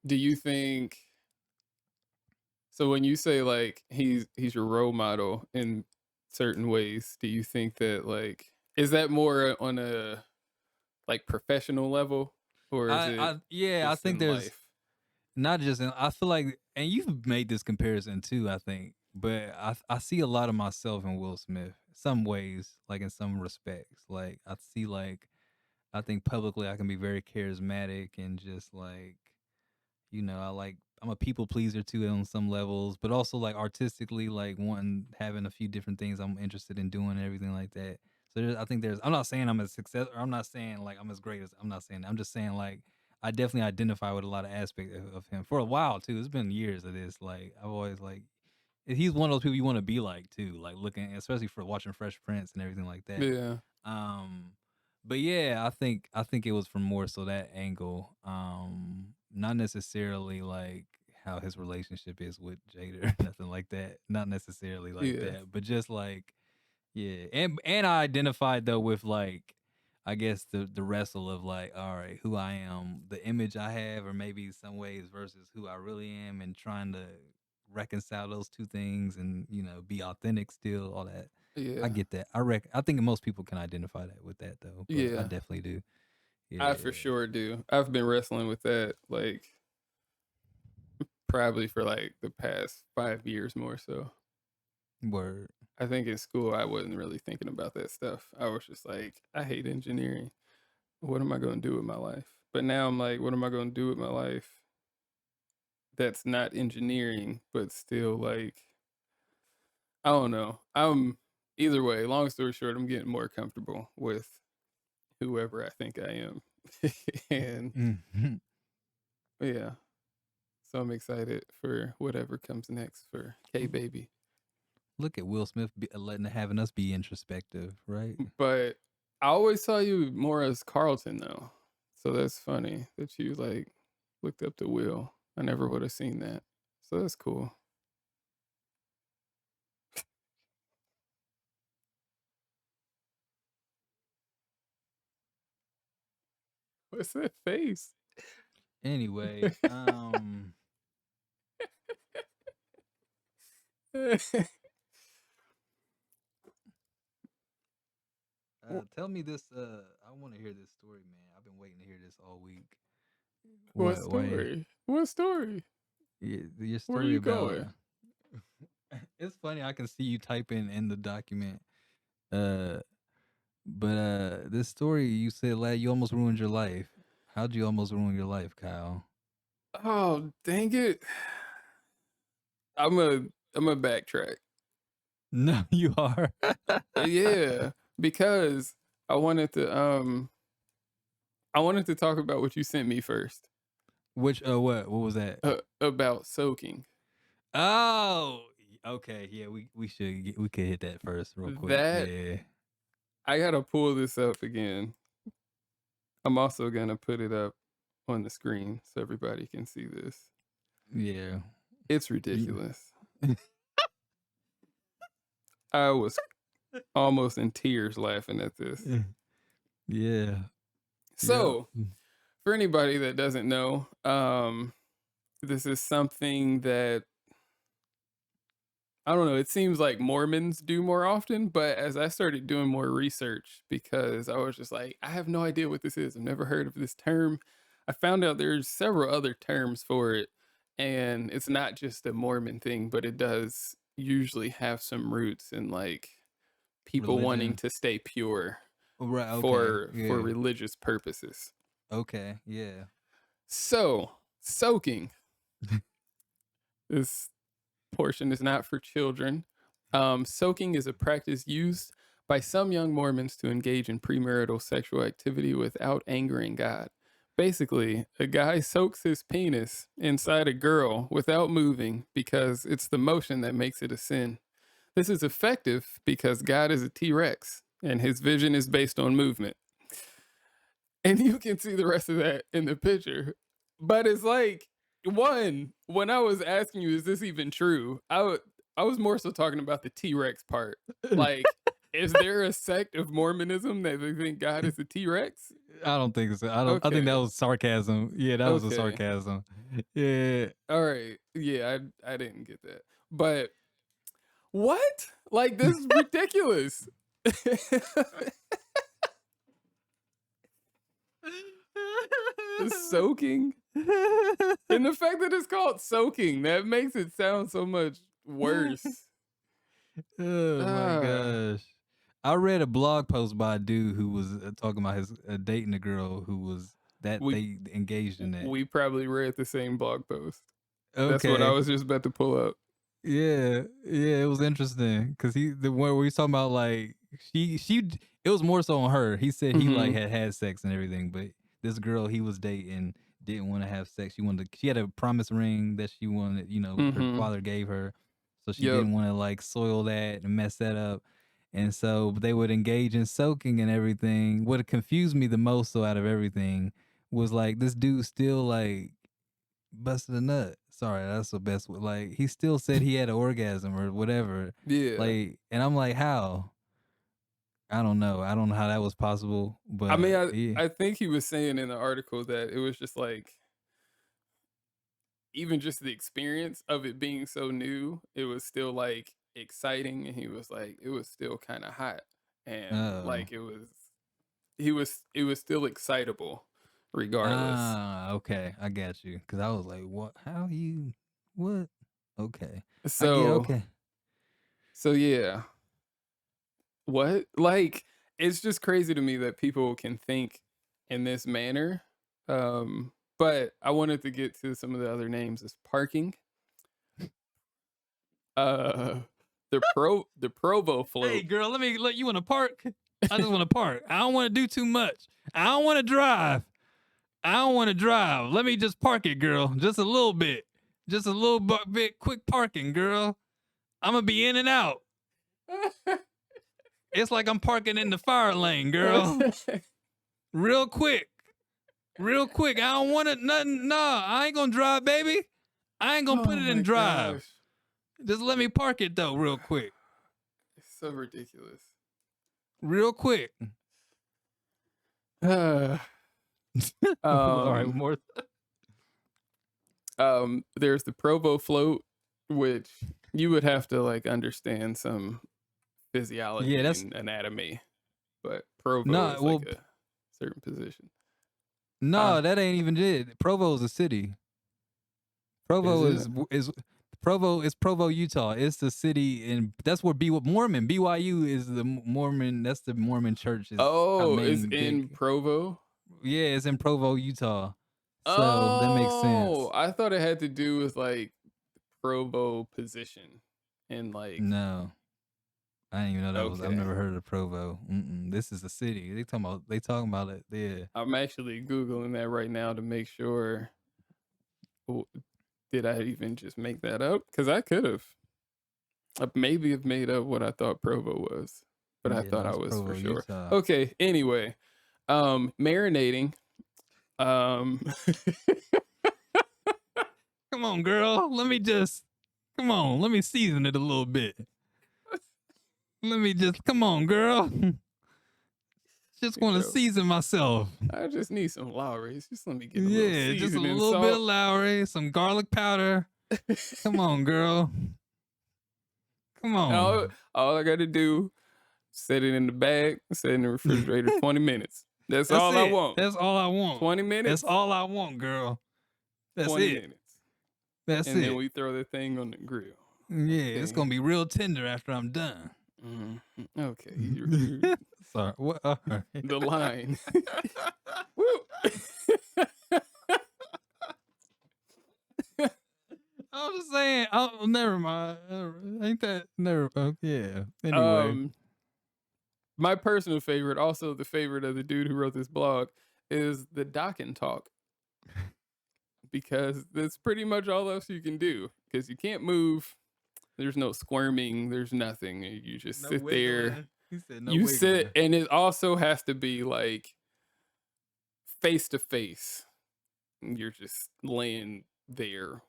Do you think so when you say like he's your role model in certain ways, do you think that like is that more on a like professional level or is it Yeah, I just think in there's life? not just I feel like, and you've made this comparison too, I think, but I see a lot of myself in Will Smith, some ways, like in some respects. Like I see like I think publicly I can be very charismatic and just like I'm a people pleaser too on some levels, but also like artistically, like wanting having a few different things I'm interested in doing and everything like that. So I think I'm not saying I'm a success, or I'm not saying like I'm as great as I'm not saying that. I'm just saying like I definitely identify with a lot of aspects of him for a while too. It's been years of this. Like I've always like he's one of those people you want to be like too, like looking, especially for watching Fresh Prince and everything like that. Yeah. Um, but yeah, I think it was from more so that angle. Not necessarily like how his relationship is with Jada or nothing like that. Not necessarily like Yeah. that, but just like Yeah, and I identified though with like, I guess the wrestle of like, all right, who I am, the image I have, or maybe some ways versus who I really am, and trying to reconcile those two things, and be authentic still, all that. I Yeah. get that. I think most people can identify that with that though, but I Yeah. definitely do. I for Yeah, sure do. I've been wrestling with that like probably for like the past 5 years more so. word. I think in school I wasn't really thinking about that stuff. I was just like, I hate engineering. What am I going to do with my life? But now I'm like, what am I going to do with my life that's not engineering, but still like, I don't know. I'm either way, long story short, I'm getting more comfortable with whoever I think I am. And Mhm. yeah, so I'm excited for whatever comes next for K Baby. Look at Will Smith having us be introspective, right? But I always saw you more as Carlton though. So that's funny that you like looked up to Will. I never would have seen that. So that's cool. What's that face? Anyway, tell me this. I want to hear this story, man. I've been waiting to hear this all week. What What? Wait. story? What story? Your Where are story you about. going? It's funny. I can see you typing in the document. Uh, but this story you said, lad, you almost ruined your life. How'd you almost ruin your life, Kyle? Oh, dang it. I'm a I'm a backtrack. No, you are. Yeah, because I wanted to I wanted to talk about what you sent me first Which? What was that? about soaking. Oh, okay. Yeah, we could hit that first real quick. That Yeah, I gotta pull this up again. I'm also gonna put it up on the screen so everybody can see this. yeah. It's You- ridiculous. I was almost in tears laughing at this. yeah, yeah. So, for anybody that doesn't know, this is something that I don't know, it seems like Mormons do more often, but as I started doing more research, because I was just like, I have no idea what this is. I've never heard of this term. I found out there's several other terms for it, and it's not just a Mormon thing, but it does usually have some roots in like people wanting Religion. to stay pure Right. Okay. for Yeah. religious purposes. Okay. Yeah. So, soaking. This portion is not for children. Soaking is a practice used by some young Mormons to engage in premarital sexual activity without angering God. Basically, a guy soaks his penis inside a girl without moving because it's the motion that makes it a sin. This is effective because God is a T Rex and his vision is based on movement. And you can see the rest of that in the picture. But it's like, one, when I was asking you, is this even true? I was more so talking about the T Rex part. Like, is there a sect of Mormonism that they think God is a T Rex? I don't think so. I don't. I think that Okay. was sarcasm. Yeah, that was a Okay. sarcasm. Yeah. All right. Yeah, I didn't get that. But what? Like, this is ridiculous. Soaking. And the fact that it's called soaking, that makes it sound so much worse. Oh my Ah, gosh. I read a blog post by a dude who was talking about his dating a girl who was that we they engaged in that. we probably read the same blog post. That's what I Okay. was just about to pull up. Yeah, yeah, it was interesting because the one where he's talking about like it was more so on her. He said he like Mhm. had sex and everything, but this girl he was dating didn't want to have sex. She had a promise ring that she wanted, her Mhm. father gave her, so she Yep. didn't want to like soil that and mess that up. And so they would engage in soaking and everything. What confused me the most, so out of everything, was like this dude still like busted a nut. Sorry, that's the best. Like he still said he had an orgasm or whatever. Yeah. Like, and I'm like, how? I don't know. I don't know how that was possible, I mean, but yeah. I think he was saying in the article that it was just like even just the experience of it being so new, it was still like exciting, and he was like, it was still kind of hot, and Oh. like it was still excitable, regardless. Ah, okay. I got you. Cause I was like, what? How you? What? Okay. I get So okay. so yeah, what like it's just crazy to me that people can think in this manner. But I wanted to get to some of the other names as parking. Uh, the Provo Hey, float. girl, let me let you want to park. I just want to park. I don't want to do too much. I don't want to drive. I don't want to drive. Let me just park it, girl. Just a little bit. Just a little bit quick parking, girl. I'm gonna be in and out. It's like I'm parking in the fire lane, girl. Real quick. Real quick. I don't want it nothing. Nah, I ain't gonna drive, baby. I ain't gonna put Oh it in my drive. gosh. Just let me park it though, real quick. It's so ridiculous. Real quick. Uh, All right, um, more. there's the Provo float, which you would have to like understand some Yeah, physiology that's and anatomy, but Provo no. is like Well, a certain position. Huh? no, that ain't even it. Provo's a city. Is Provo it? is Provo is Provo, Utah. It's the city, and that's where Mormon BYU is the Mormon. That's the Mormon church is our Oh, it's main in big. Provo? Yeah, it's in Provo, Utah. So that makes Oh, sense. I thought it had to do with like Provo position and like No, I didn't even know that was. I've okay. never heard of Provo. This is a city. They talking about it. Yeah. I'm actually Googling that right now to make sure. w- Did I even just make that up? Because I could have. I maybe have made up what I thought Provo was, but I Yeah, thought no, I it's was for Provo, sure. Utah. Okay, anyway, marinating. Um, Come on, girl. Let me just. Come on. Let me season it a little bit. Let me just. Come on, girl. Just want to girl, season myself. I just need some Lowry's. Just let me get a little Yeah, just a seasoning little bit of salt. Lowry, some garlic powder. Come on, girl. Come all, on. all I got to do, set it in the bag, set it in the refrigerator 20 minutes. That's That's all I it. want. That's all I want. 20 That's minutes, all I want, girl. That's 20 it. minutes. That's And then it. we throw the thing on the grill. Yeah, it's Okay. gonna be real tender after I'm done. Okay. You're Sorry. What? All right. the line. Woo. I was just saying. Oh, never mind. Ain't that never? Yeah. Anyway. um, my personal favorite, also the favorite of the dude who wrote this blog, is the dock and talk because that's pretty much all else you can do because you can't move. There's no squirming. There's nothing. You just No sit there. wiggling. He said no You sit, wiggling. and it also has to be like face to face. You're just laying there.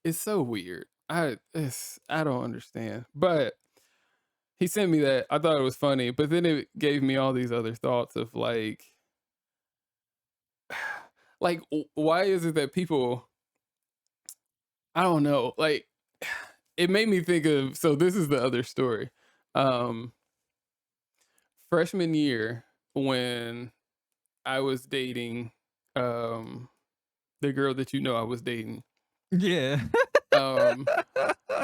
It's so weird. I don't understand. But he sent me that. I thought it was funny, but then it gave me all these other thoughts of like why is it that people I don't know, like it made me think of so this is the other story. Um Freshman year when I was dating um the girl that you know I was dating. Yeah. Um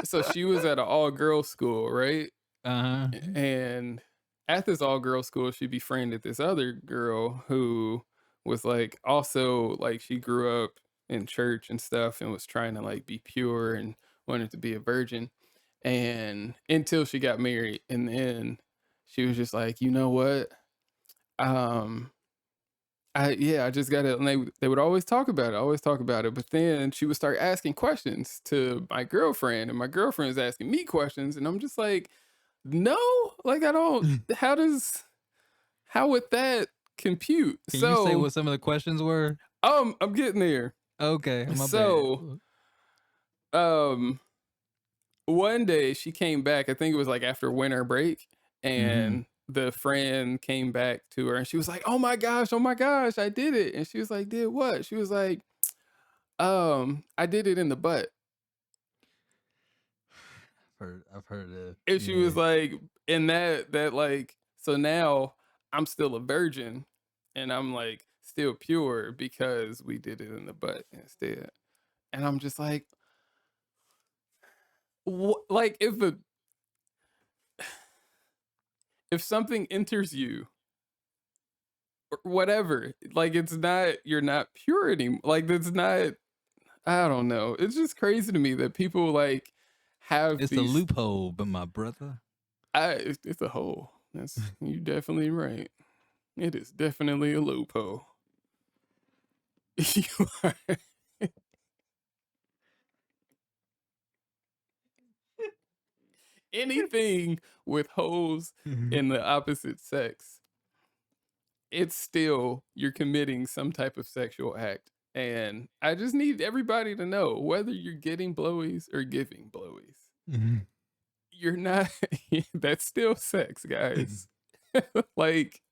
so she was at an all girls school, right? Uh-huh. And at this all girls school, she befriended this other girl who was like also like she grew up in church and stuff and was trying to like be pure and wanted to be a virgin. And until she got married, and then she was just like, you know what? Um, I just gotta and they would always talk about it. But then she would start asking questions to my girlfriend, and my girlfriend is asking me questions, and I'm just like, no, like I don't how would that compute? Can you say So, what some of the questions were? I'm getting there. Okay, my bad. So, um, one day she came back, I think it was like after winter break, Mm-hmm. and the friend came back to her and she was like, oh my gosh, I did it. And she was like, did what? She was like, I did it in the butt. I've heard of, And she yeah. was like, and that like, so now I'm still a virgin and I'm like still pure because we did it in the butt instead. And I'm just like, like if something enters you or whatever, like it's not, you're not pure anymore. Like that's not, I don't know. It's just crazy to me that people like have It's a these. loophole, but my brother. It's a hole. That's you definitely right. It is definitely a loophole. You are. Anything with holes in the opposite sex, it's still you're committing some type of sexual act. And I just need everybody to know whether you're getting blowies or giving blowies. You're not that's still sex, guys. Like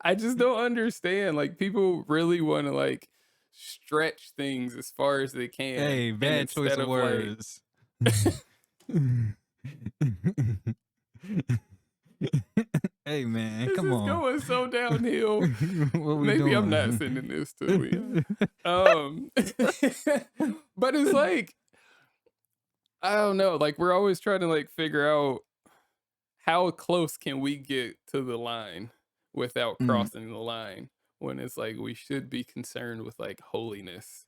I just don't understand. Like people really want to like stretch things as far as they can. Hey, And bad choice instead of of like words. Hey man, this come is on. going so downhill. What we Maybe doing? I'm not sending this to Leon. But it's like I don't know, like we're always trying to like figure out how close can we get to the line without Mm. crossing the line when it's like we should be concerned with like holiness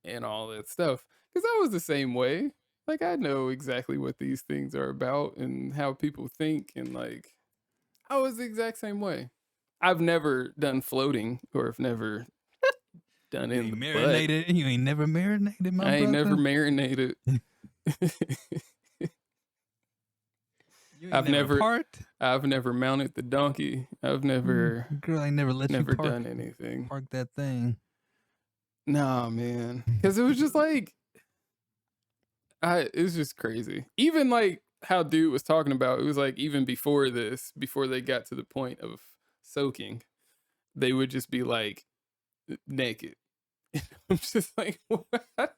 and all that stuff. Because I was the same way. Like I know exactly what these things are about and how people think, and like I was the exact same way. I've never done floating or I've never done You in ain't the butt. marinated. You ain't never marinated, my I ain't never brother. marinated. You ain't never parked. I've never mounted the donkey. I've never Girl ain't never let you park. done anything. Park that thing. Nah, man. Cause it was just like it's just crazy. Even like how dude was talking about, it was like even before this, before they got to the point of soaking, they would just be like naked. I'm just like, what? How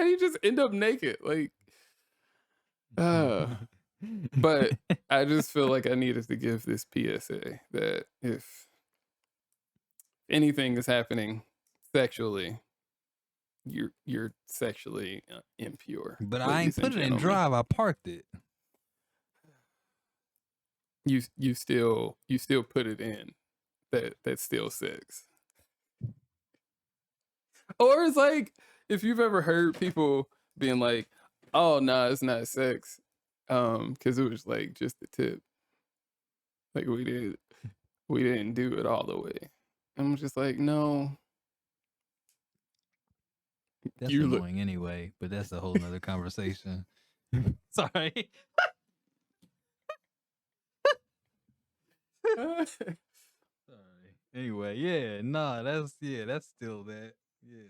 do you just end up naked? Like, but I just feel like I needed to give this PSA that if anything is happening sexually, you're sexually impure. But I ain't Ladies and put it in gentlemen. drive. I parked it. You still put it in. That's still sex. Or it's like if you've ever heard people being like, "Oh no, it's not sex," because it was like just the tip. Like we didn't do it all the way. I'm just like, no, That's you look. annoying anyway, but that's a whole nother conversation. Sorry. Sorry. Anyway, yeah, nah, that's still that. Yeah.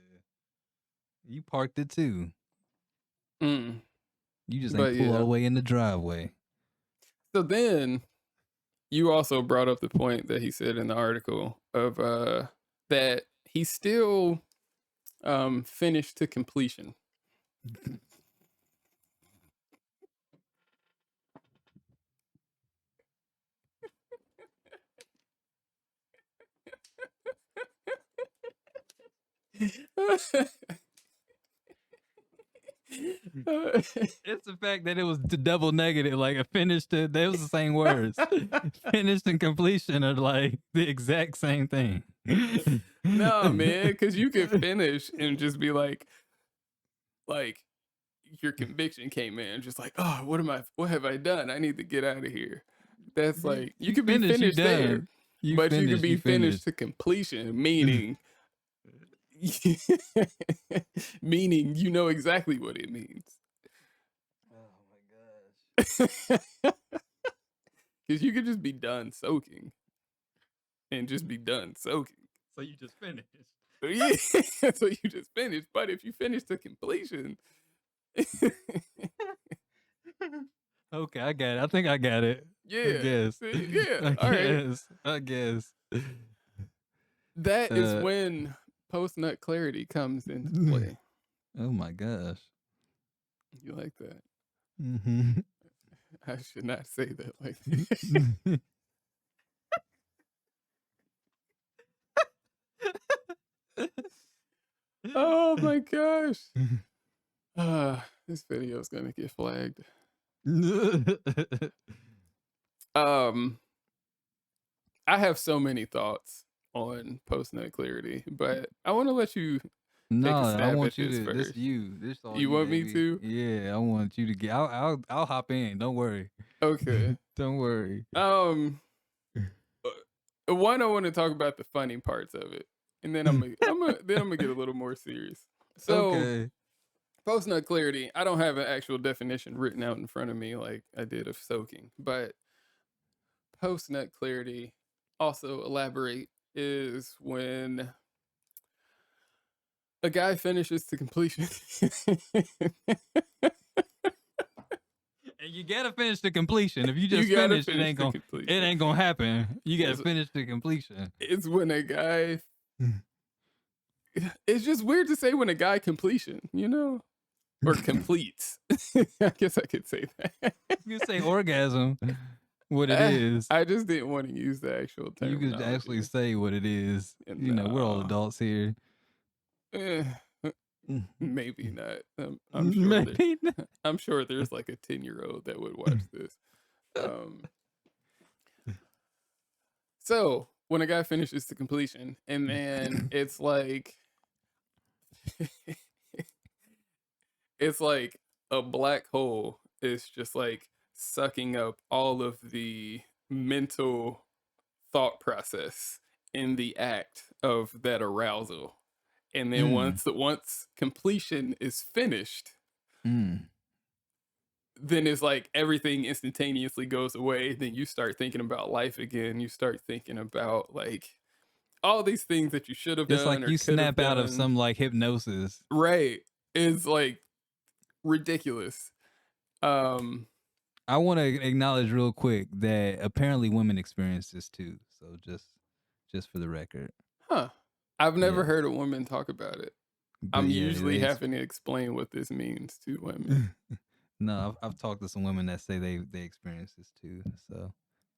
You parked it too. Mm, You just but ain't pull all yeah. the way in the driveway. So then you also brought up the point that he said in the article of that he still finished to completion. It's the fact that it was the double negative, like a finished. They was the same words. Finished and completion are like the exact same thing. No, man, because you could finish and just be like your conviction came in, just like, oh, what have I done? I need to get out of here. That's like you could be finished, you finished there, done. You but you could finished, be you finished finished. to completion, meaning meaning you know exactly what it means. Oh my gosh. Because you could just be done soaking and just be done soaking. So you just finished. So yeah, so you just finished. But if you finish to completion, Okay, I got it. I think I got it. I Yeah. guess. See? Yeah. I All right. guess. I guess. That is Uh, when post-nut clarity comes into play. oh my gosh. You like that? Mm-hmm. I should not say that like that. Oh my gosh. This video is gonna get flagged. Um, I have so many thoughts on post-nut clarity, but I want to let you No, take a I stab at want you this to. This first. you. This all You you, want me baby. to? Yeah, I want you to get. I'll hop in. Don't worry. Okay. Don't worry. Um, one, I want to talk about the funny parts of it, and then I'm gonna get a little more serious. So, Okay. post-nut clarity, I don't have an actual definition written out in front of me like I did of soaking, but post-nut clarity, also elaborate, is when a guy finishes to completion. And you gotta finish the completion. If you You just gotta finish, finish the it completion. ain't gonna happen. You gotta It's, finish the completion. it's when a guy. It's just weird to say when a guy completion, or completes. I guess I could say that. You say orgasm, what it is. I just didn't want to use the actual You terminology. could actually say what it is. You know, we're all No. adults here. Eh, maybe not. I'm sure. Maybe not. I'm sure there's like a 10-year-old that would watch this. So when a guy finishes to completion, and then it's like, it's like a black hole is just like sucking up all of the mental thought process in the act of that arousal. And then once completion is finished, Mm. then it's like everything instantaneously goes away. Then you start thinking about life again. You start thinking about like all these things that you should have It's done like or you could have snap out of done. some like hypnosis. Right. It's like ridiculous. I want to acknowledge real quick that apparently women experience this too. So just for the record. Huh. I've never Yes. heard a woman talk about it. But I'm yeah, usually having to explain what this means to women. No, I've talked to some women that say they experience this too. So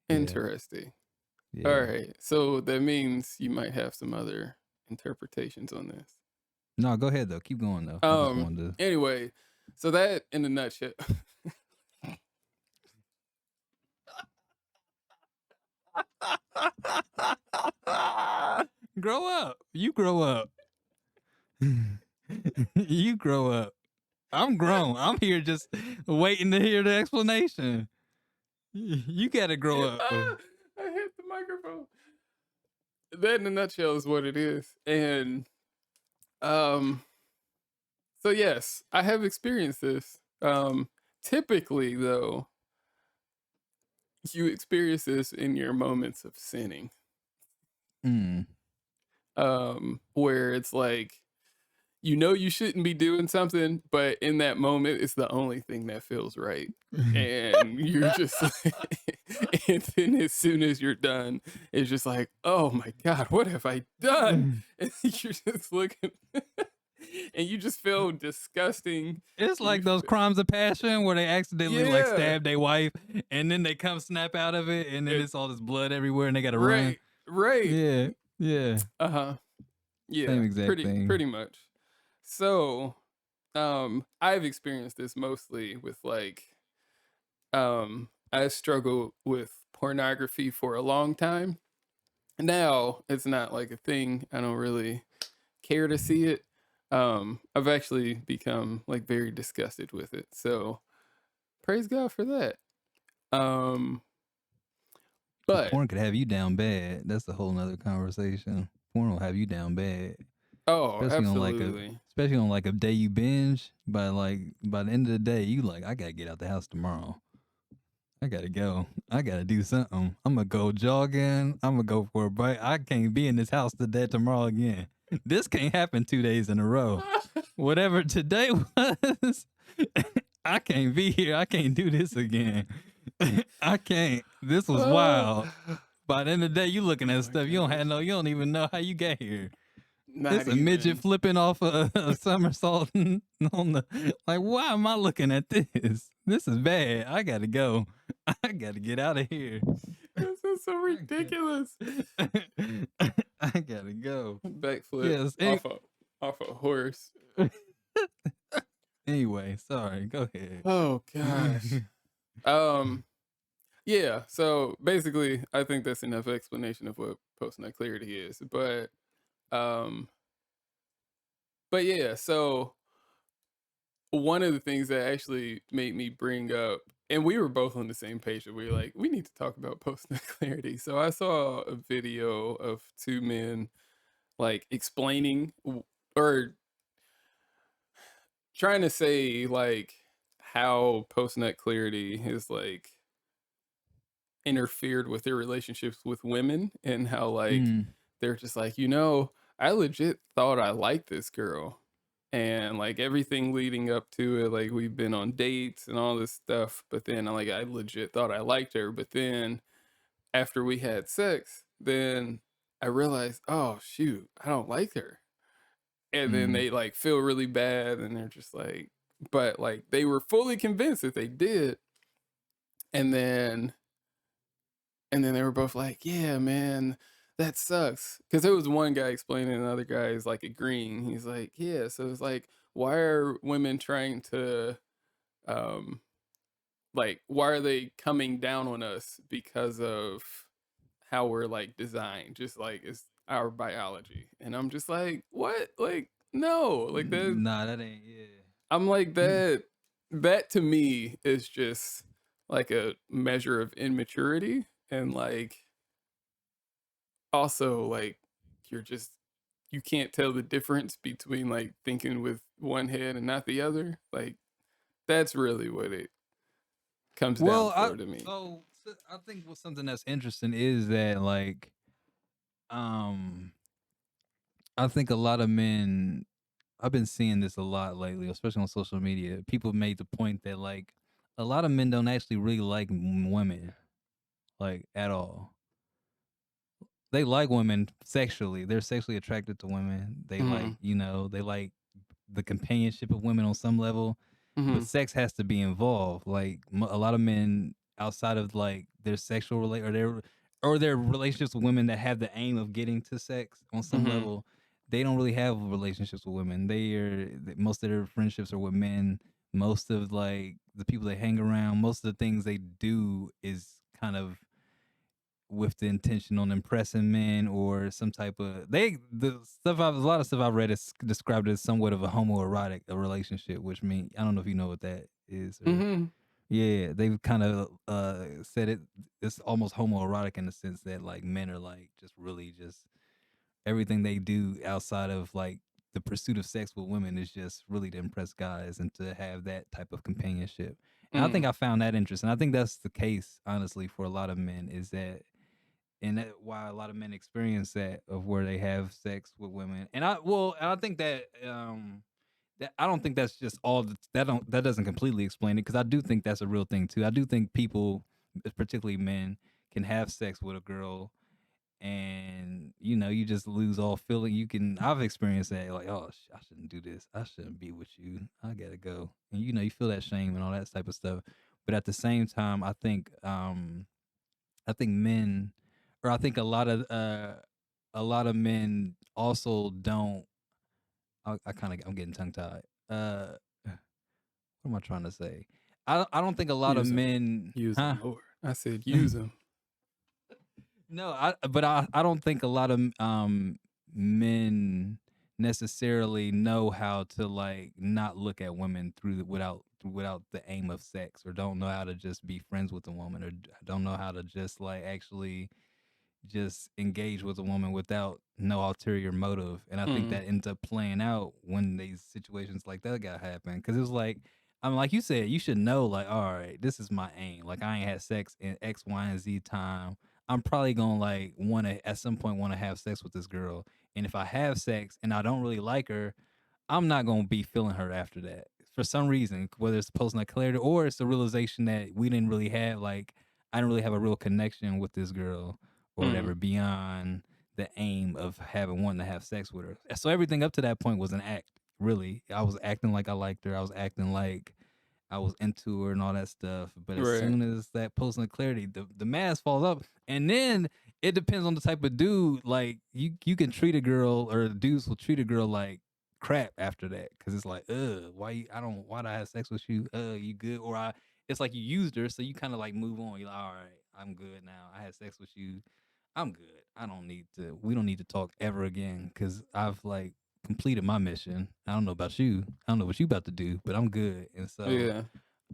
yeah. Interesting. Yeah. All right. So that means you might have some other interpretations on this. No, go ahead though. Keep going though. I just wanted to. Anyway, so that in a nutshell. Grow up. You grow up. You grow up. I'm grown. I'm here just waiting to hear the explanation. You gotta grow up. I hit the microphone. That in a nutshell is what it is. And so yes, I have experienced this. Typically though, you experience this in your moments of sinning. Mm. Where it's like you shouldn't be doing something, but in that moment it's the only thing that feels right. And you're just and then as soon as you're done, it's just like, oh my God, what have I done? And you're just looking and you just feel disgusting. It's like those crimes of passion where they accidentally like Yeah. stab their wife and then they come snap out of it and then it's all this blood everywhere and they gotta run. Right. Yeah. Yeah. Uh-huh. Yeah. Same exact thing. Pretty much. So, I've experienced this mostly with like, I struggled with pornography for a long time. Now it's not like a thing. I don't really care to see it. I've actually become like very disgusted with it. So praise God for that. But porn could have you down bad. That's a whole nother conversation. Porn will have you down bad. absolutely. Especially on like a day you binge, by the end of the day, you like, I gotta get out the house tomorrow. I gotta go. I gotta do something. I'm gonna go jogging. I'm gonna go for a bike. I can't be in this house today, tomorrow again. This can't happen 2 days in a row. Whatever today was, I can't be here. I can't do this again. I can't. This was Oh, wild. By the end of the day, you looking oh at my stuff gosh. you don't even know how you get here. It's Not a midget even. flipping off a somersault on the like. Why am I looking at this? This is bad. I gotta go. I gotta get out of here. This is so I ridiculous. gotta, I gotta go. Backflip Yes. off a horse. Anyway, sorry. Go ahead. Oh gosh. Um yeah, so basically I think that's enough explanation of what post nut clarity is. Um but yeah, so one of the things that actually made me bring up, and we were both on the same page, that we were like, we need to talk about post nut clarity. So I saw a video of two men like explaining or trying to say like how post nut clarity is like interfered with their relationships with women, and how like Mm, they're just like, you know, I legit thought I liked this girl. And like everything leading up to it, like we've been on dates and all this stuff, but then like I legit thought I liked her. But then after we had sex, then I realized, oh shoot, I don't like her. And then mm. they like feel really bad, and they're just like, but like they were fully convinced that they did. And then they were both like, "Yeah, man, that sucks." Because there was one guy explaining, and the other guy is like agreeing. He's like, "Yeah, so it's like, why are women trying to, um, like, why are they coming down on us because of how we're like designed? Just like it's our biology." And I'm just like, "What? Like, no, like that." Nah, that ain't. Yeah. I'm like that. That to me is just like a measure of immaturity, and like also like you're just you can't tell the difference between like thinking with one head and not the other. Like that's really what it comes down Well, for to me. I think what's something that's interesting is that like um I think a lot of men I've been seeing this a lot lately, especially on social media. People made the point that like a lot of men don't actually really like women like at all. They like women sexually. They're sexually attracted to women. They like, Mhm. they like the companionship of women on some level, but Mhm. sex has to be involved. Like a lot of men outside of like their sexual relate or their relationships with women that have the aim of getting to sex on some Mhm. level, they don't really have relationships with women. Most of their friendships are with men. Most of like the people they hang around, most of the things they do is kind of with the intention on impressing men or some type of a lot of stuff I've read is described as somewhat of a homoerotic a relationship, which mean I don't know if you know what that is or Mhm. yeah, they've kind of said it's almost homoerotic in the sense that like men are like just really just everything they do outside of like the pursuit of sex with women is just really to impress guys and to have that type of companionship. And I think Mm. I found that interesting. I think that's the case honestly for a lot of men is that and that why a lot of men experience that of where they have sex with women. And I think that that I don't think that's just all that doesn't completely explain it because I do think that's a real thing too. I do think people, particularly men, can have sex with a girl and you just lose all feeling. I've experienced that like oh I shouldn't do this. I shouldn't be with you. I gotta go. And you feel that shame and all that type of stuff. But at the same time, I think men, or I think a lot of men also don't. I'm getting tongue tied. What am I trying to say? I don't think a lot of Use them. men, Use huh? them, Lord. I said use them. No, I don't think a lot of men necessarily know how to like not look at women without the aim of sex, or don't know how to just be friends with a woman, or don't know how to just like actually just engage with a woman without no ulterior motive. And I think Mm. that ends up playing out when these situations like that got happen. Cause it was like, like you said, you should know, like, all right, this is my aim. Like, I ain't had sex in X, Y, and Z time. I'm probably gonna like wanna at some point wanna have sex with this girl. And if I have sex and I don't really like her, I'm not gonna be feeling her after that. for some reason, whether it's post nut clarity or it's the realization that we didn't really have like I didn't really have a real connection with this girl or Mm, whatever beyond the aim of having wanting to have sex with her. So everything up to that point was an act. Really, I was acting like I liked her. I was acting like I was into her and all that stuff. But as right. soon as that post nut clarity, the mask falls up, and then it depends on the type of dude. Like you can treat a girl or dudes will treat a girl like crap after that because it's like, why you, I don't why did I have sex with you? You good? Or I it's like you used her, so you kind of like move on. You're like, all right, I'm good now. I had sex with you. I'm good. I don't need to. We don't need to talk ever again because I've like completed my mission. I don't know about you. I don't know what you about to do, but I'm good. And so Yeah.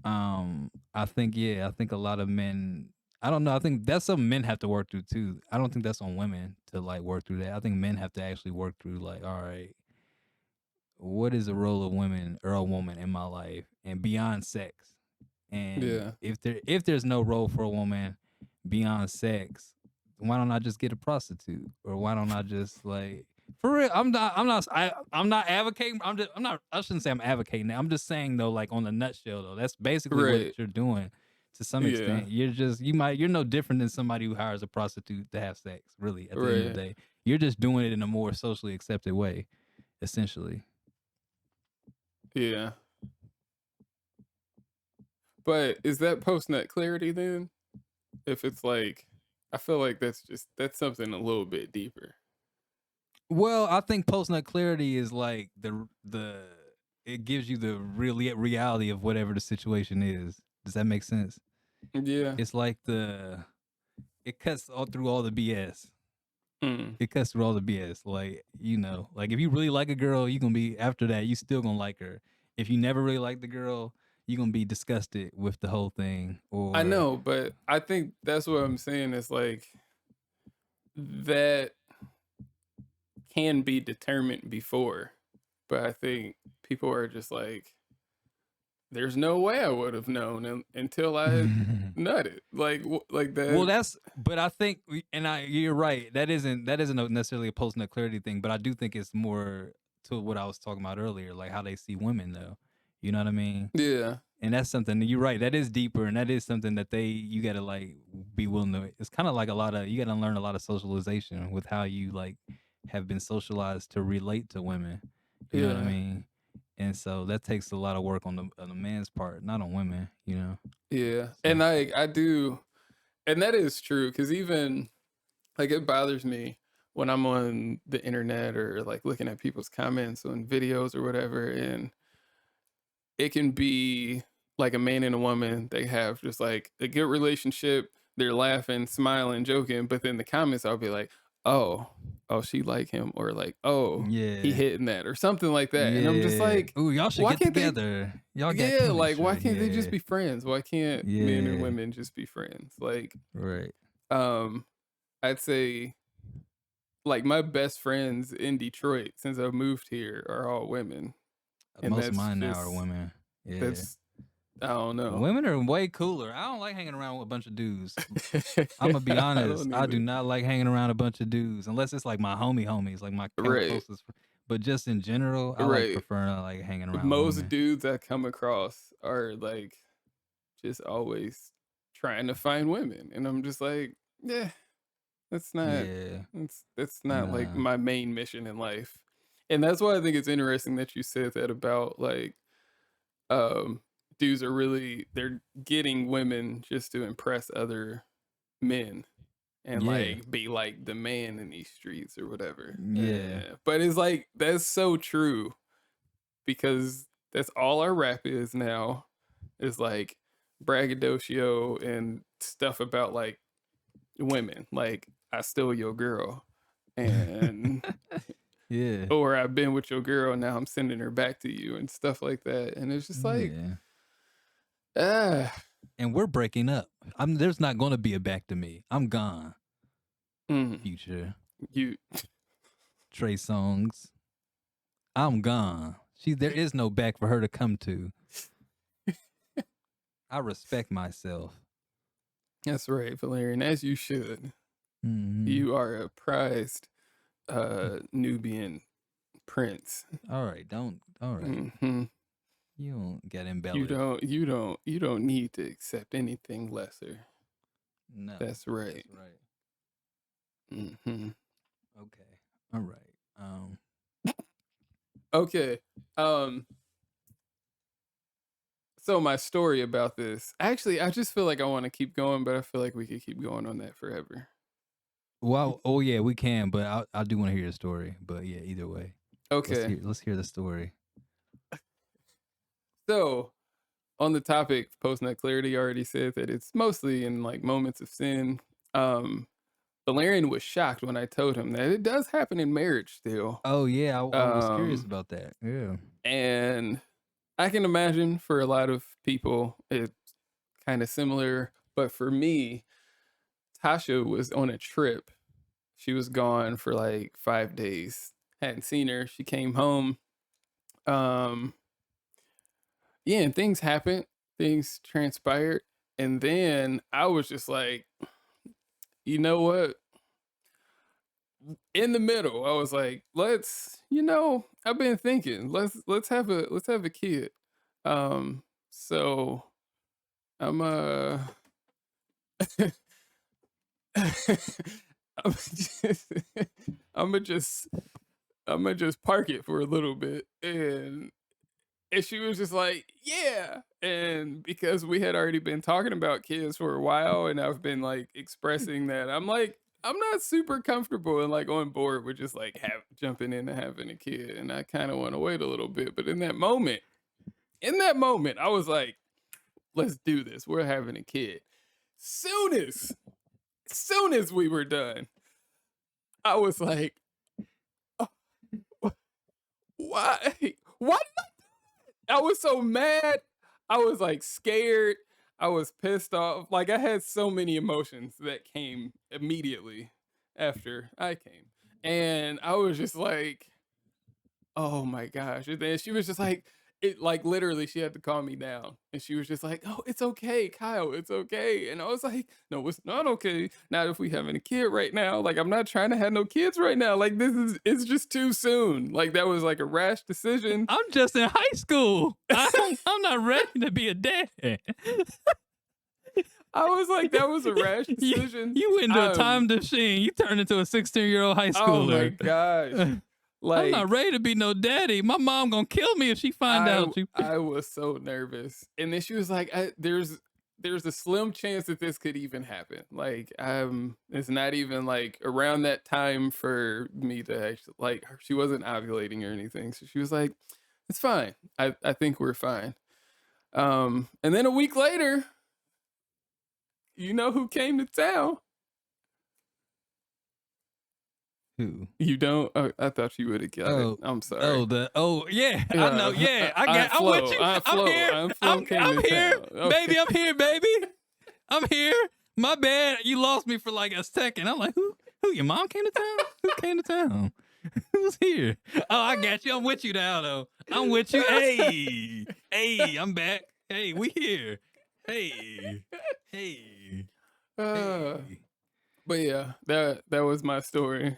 I think I think a lot of men I don't know, I think that's something men have to work through too. I don't think that's on women to like work through that. I think men have to actually work through like, all right, what is the role of women or a woman in my life and beyond sex? And Yeah. if there's no role for a woman beyond sex, why don't I just get a prostitute? Or why don't I just like for real? I'm not advocating. I'm not I shouldn't say I'm advocating that. I'm just saying though, like on the nutshell though, that's basically what Right. you're doing to some Yeah. extent. You're no different than somebody who hires a prostitute to have sex, really, at the end of Right. the day. You're just doing it in a more socially accepted way, essentially. Yeah. But is that post nut clarity then? If it's like, I feel like that's something a little bit deeper. Well, I think post nut clarity is like the it gives you the reality of whatever the situation is. Does that make sense? Yeah. It's like it cuts all through all the BS. Mm. It cuts through all the BS. Like, like if you really like a girl, you gonna be after that, you still gonna like her. If you never really like the girl, you gonna be disgusted with the whole thing. I Or know, but I think that's what I'm saying is like that can be determined before. But I think people are just like, there's no way I would have known until I nutted. Like, like Well, that. but I think, you're right. That isn't necessarily a post nut clarity thing, but I do think it's more to what I was talking about earlier, like how they see women, though. You know what I mean? Yeah. And that's something you're right. That is deeper, and that is something that you gotta like be willing to. It's kind of like you gotta learn a lot of socialization with how you like have been socialized to relate to women. You know what I Yeah. mean? And so that takes a lot of work on the man's part, not on women. You know? Yeah. And So I do. And that is true. Cause even like it bothers me when I'm on the internet or like looking at people's comments on videos or whatever. And it can be like a man and a woman, they have just like a good relationship. They're laughing, smiling, joking, but then the comments I'll be like, "Oh, oh, she like him," or like, "Oh, he yeah. hitting that," or something like that. And I'm just Yeah. like, Ooh, y'all should why get can't they? together. Y'all got Yeah, like why chemistry. can't they just Yeah. be friends? Why can't men and Yeah. women just be friends? Like, Right. um, I'd say like my best friends in Detroit since I've moved here are all women, and Most of mine now are just women. Yeah. that's I don't know. Women are way cooler. I don't like hanging around with a bunch of dudes. I'm gonna be I honest. don't I do either. not like hanging around a bunch of dudes unless it's like my homies, like my Right, closest. But just in general, I like right. preferring like hanging around with Most women. dudes I come across are like just always trying to find women, and I'm just like, yeah, that's not Yeah. that's not like Nah. my main mission in life. And that's why I think it's interesting that you said that about like um dudes are really they're getting women just to impress other men and Yeah. like be like the man in these streets or whatever. Yeah. But it's like that's so true because that's all our rap is now is like braggadocio and stuff about like women, like I stole your girl and Yeah. or I've been with your girl, now I'm sending her back to you and stuff like that. And it's just like, Yeah. ah, And we're breaking up. There's not gonna be a back to me. I'm gone. mm, Future. you, Trey Songs. I'm gone. There is no back for her to come to. I respect myself. that's right, Valerian, as you should. Hmm. You are a prized Nubian prince. All right, don't. All right. Hmm. You don't get You embellished. don't need to accept anything lesser. No, That's right. that's right. Hmm. Okay, all right. Okay. So my story about this. Actually, I just feel like I want to keep going, but I feel like we could keep going on that forever. Well, oh yeah, we can, but I do want to hear the story. But yeah, either way, Okay. let's hear the story. So on the topic, post-nut clarity already said that it's mostly in like moments of sin. Um, Valerian was shocked when I told him that it does happen in marriage still. Oh yeah, I was curious Um, about that. Yeah. and I can imagine for a lot of people it's kind of similar, but for me, Tasha was on a trip. She was gone for like 5 days. Hadn't seen her. She came home. Um, yeah, and things happened. Things transpired. And then I was just like, you know what? In the middle, I was like, I've been thinking, let's have a kid. So I'm I'm just, I'm gonna just I'm gonna just park it for a little bit, and she was just like, yeah. And because we had already been talking about kids for a while, and I've been like expressing that, I'm like, I'm not super comfortable and like on board with just like jumping into having a kid, and I kind of want to wait a little bit. But in that moment, I was like, let's do this. We're having a kid. Soon as soon as we were done, I was like, "Oh, why? Why?" I was so mad. I was like scared. I was pissed off. Like I had so many emotions that came immediately after I came. And I was just like, oh my gosh. And then she was just like, it like literally she had to calm me down. And she was just like, oh, it's okay, Kyle, it's okay. And I was like, no, it's not okay. Not if we having a kid right now. Like I'm not trying to have no kids right now. Like it's just too soon. Like that was like a rash decision. I'm just in high school. I'm not ready to be a dad. I was like, that was a rash decision. You went into a time machine. You turned into a 16-year-old high schooler. Oh my gosh. Like, I'm not ready to be no daddy. My mom gonna kill me if she find out. I was so nervous. And then she was like, there's a slim chance that this could even happen. Like, it's not even like around that time for me to actually like she wasn't ovulating or anything. So she was like, it's fine. I think we're fine. And then a week later, you know who came to town? Who? You don't? Oh, I thought you would have got it. I'm sorry. Yeah. I know. Yeah, I'm with you. I'm here. I'm here, okay. baby. I'm here, baby. I'm here. My bad. You lost me for like a second. I'm like, who? Your mom came to town? Who came to town? Who's here? Oh, I got you. I'm with you now, though. I'm with you. Hey, I'm back. Hey, we here. Hey. But yeah, that was my story.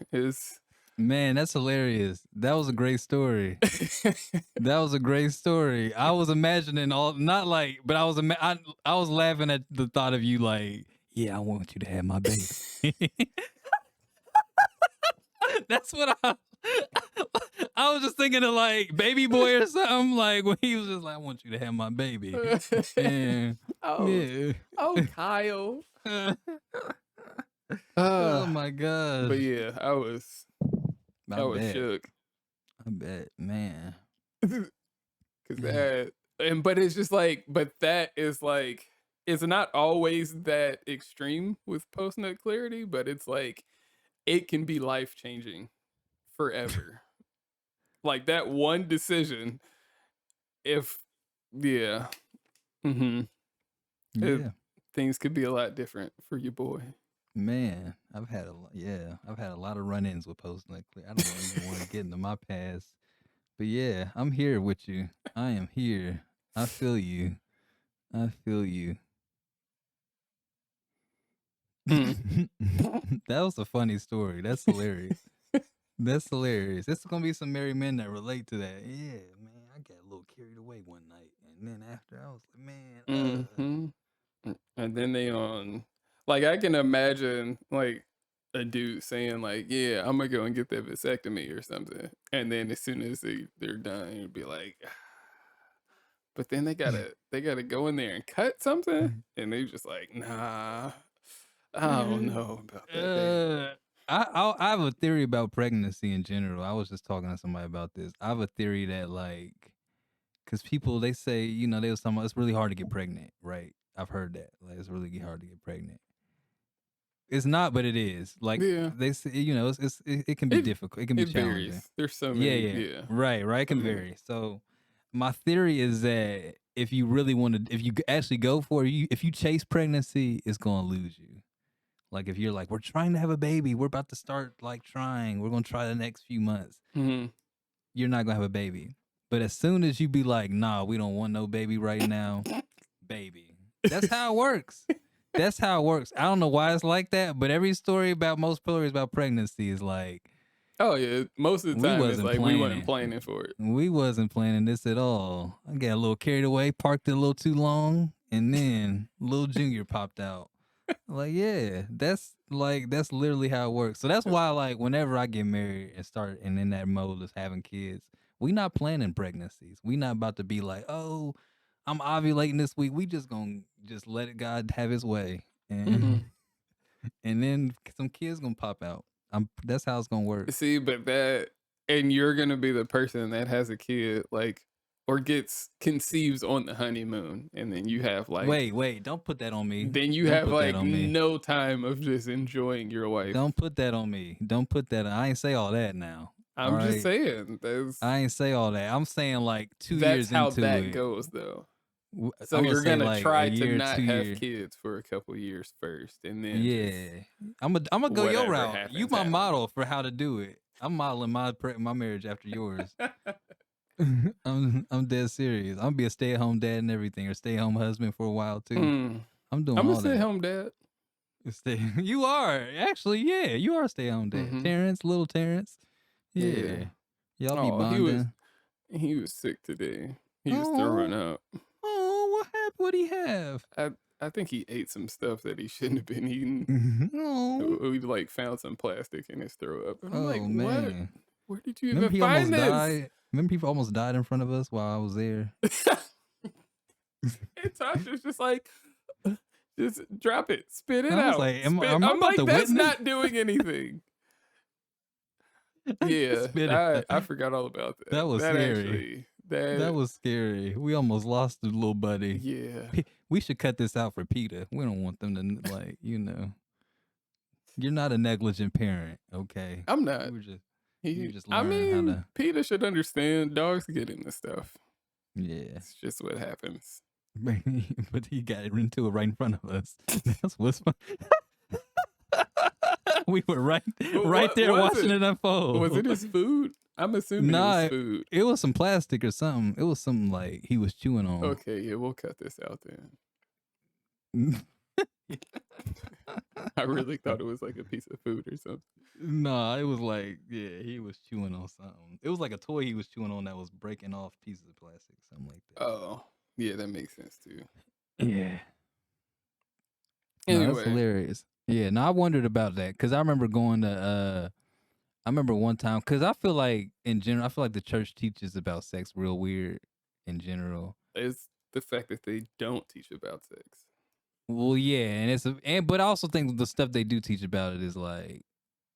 Man, that's hilarious. That was a great story. That was a great story. I was imagining not like, but I was laughing at the thought of you like, yeah, I want you to have my baby. That's what I was just thinking of like Baby Boy or something, like when he was just like, I want you to have my baby. And, yeah. Kyle. Oh my god. But yeah, I was shook. I bet, man. Cause but it's just like, but that is like, it's not always that extreme with post-nut clarity, but it's like, it can be life-changing forever. Like that one decision, yeah. Things could be a lot different for your boy. Man, I've had a lot of run-ins with post-nut clarity. I don't even want to get into my past. But yeah, I'm here with you. I am here. I feel you. That was a funny story. That's hilarious. That's hilarious. There's gonna be some married men that relate to that. Yeah, man, I got a little carried away one night. And then after, I was like, man, Mhm. And then they on like, I can imagine, like, a dude saying, like, "Yeah, Imma go and get that vasectomy or something," and then as soon as they're done, it'd be like, but then they gotta go in there and cut something, and they just like, "Nah, I don't know about that, babe." uh, I have a theory about pregnancy in general. I was just talking to somebody about this. I have a theory that like, because people they say, they was talking about it's really hard to get pregnant, right? I've heard that like it's really hard to get pregnant. It's not, but it is. Like Yeah. they say, it can be It difficult. It can be it challenging. varies. There's so Yeah, many, yeah. yeah, Right, right. It so can many. vary. So my theory is that if you really want to, if you actually go for it, if you chase pregnancy, it's gonna lose you. Like if you're like, we're trying to have a baby, we're about to start like trying, we're gonna try the next few months. Mhm. You're not gonna have a baby. But as soon as you be like, nah, we don't want no baby right now, baby. That's how it works. That's how it works. I don't know why it's like that, but every story about most stories about pregnancy is like, Oh, yeah, most of the we time, it's wasn't like we weren't planning. planning for it. We wasn't planning this at all. I got a little carried away, parked it a little too long, and then little Junior popped out. Like, yeah, that's literally how it works. So that's why, like, whenever I get married and start and in that mode of having kids, we not planning pregnancies. We not about to be like, oh, I'm ovulating this week. We just gonna just let it God have His way, and Mhm. and then some kids gonna pop out. That's how it's gonna work. See, but that and you're gonna be the person that has a kid, like, or conceives on the honeymoon, and then you have, like Wait, don't put that on me. then you Don't have, put that like, on me. no time of just enjoying your wife. Don't put that on me. Don't put that. I ain't say all that now. All I'm just right. saying, I ain't say all that. I'm saying like 2 that's years how into that it. goes, though. So I'm gonna you're say gonna like a try to year, not two have year. kids for a couple years first, and then just Yeah. I'm gonna go your whatever route. You happens, my happens. model for how to do it. I'm modeling my marriage after yours. I'm dead serious. I'm gonna be a stay at home dad and everything, or stay at home husband for a while too. Mm. I'm doing Imma all stay that. home dad. You are actually, yeah, you are stay at home dad. Mhm. Terrence, little Terrence. Yeah. Yeah. Y'all be Oh, bonding. he was sick today. He was throwing Oh, up. oh, what happened? What'd he have? I think he ate some stuff that he shouldn't have been eating. Oh, We like found some plastic in his throw up. And I'm like, oh what? man. Where did you even Remember he find almost this? died? Remember he almost died in front of us while I was there? And Tasha's just like, just drop it, spit it I was out, like, spit. am I I'm about like, to that's witness? not doing anything. Yeah, Spit it out. I forgot all about That that. was That scary. actually, That that was scary. We almost lost the little buddy. yeah. We should cut this out for PETA. We don't want them to like, you're not a negligent parent, okay? I'm You not. were just you just I learn how mean, to, Peter should understand. Dogs get into stuff. yeah. It's just what happens. But he got into it right in front of us. That's what's fun. We were right What there was watching it? it Was unfold. it his food? I'm assuming it was Nah, food. it was some plastic or something. It was something like he was chewing on. Okay, yeah, we'll cut this out then. I really thought it was like a piece of food or something. Nah, it was like, yeah, he was chewing on something. It was like a toy he was chewing on that was breaking off pieces of plastic, something like that. Oh, yeah, that makes sense too. Yeah. No, that's Anyway, hilarious. Yeah, no, I wondered about that because I remember going to I remember one time because I feel like in general, I feel like the church teaches about sex real weird in general. it's the fact that they don't teach about sex. Well, yeah, but I also think the stuff they do teach about it is like,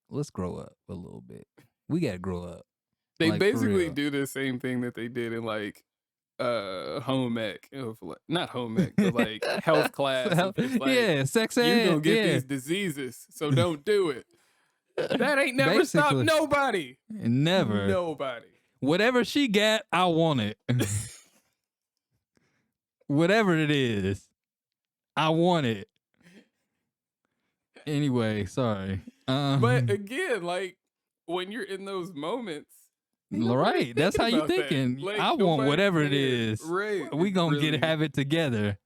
let's grow up a little bit. We gotta grow up, They like for basically real. do the same thing that they did in like home ec of like, not home ec, but like health class So, of just like yeah, sex you're ed, gonna get yeah. these diseases, so don't do it. That ain't never stopped Basically, nobody. never. Nobody. Whatever she got, I want it. Whatever it is, I want it. Anyway, sorry. But again, like when you're in those moments, ain't nobody Right. That's thinking how you about that. thinking. Like I want nobody whatever it cares. is. Right. We It gonna really, have it together.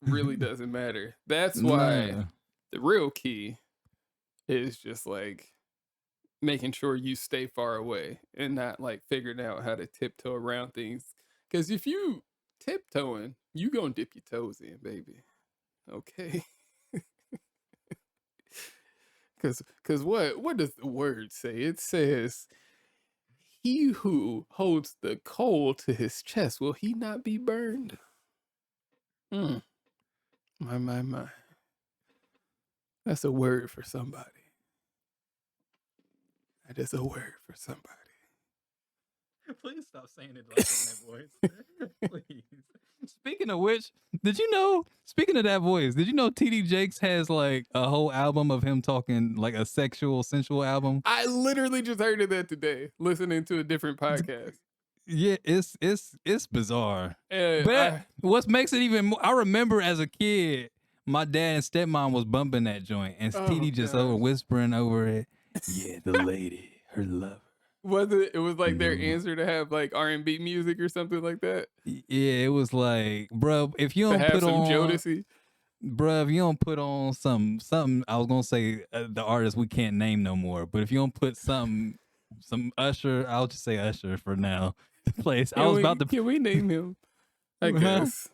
really doesn't matter. That's why No. the real key is just like making sure you stay far away and not like figuring out how to tiptoe around things. Because if you tiptoeing. You gonna dip your toes in, baby. Okay. Cause what does the word say? It says, "He who holds the coal to his chest, will he not be burned?" Hmm. My. That's a word for somebody. That is a word for somebody. Please stop saying it like in that voice. Please. Speaking of which, did you know? Speaking of that voice, did you know TD Jakes has like a whole album of him talking, like a sexual, sensual album? I literally just heard of that today, listening to a different podcast. Yeah, it's bizarre. And But what makes it even more, I remember as a kid, my dad and stepmom was bumping that joint, and TD just over whispering over it. Yeah, the lady, her lover. Was it? It was like their answer to have like R&B music or something like that. Yeah, it was like, bro, if you To don't have put some on Jodeci. Bruh, if you don't put on something, I was gonna say the artist we can't name no more. But if you don't put some Usher, I'll just say Usher for now. Place. I was about to. Can we name him? I guess.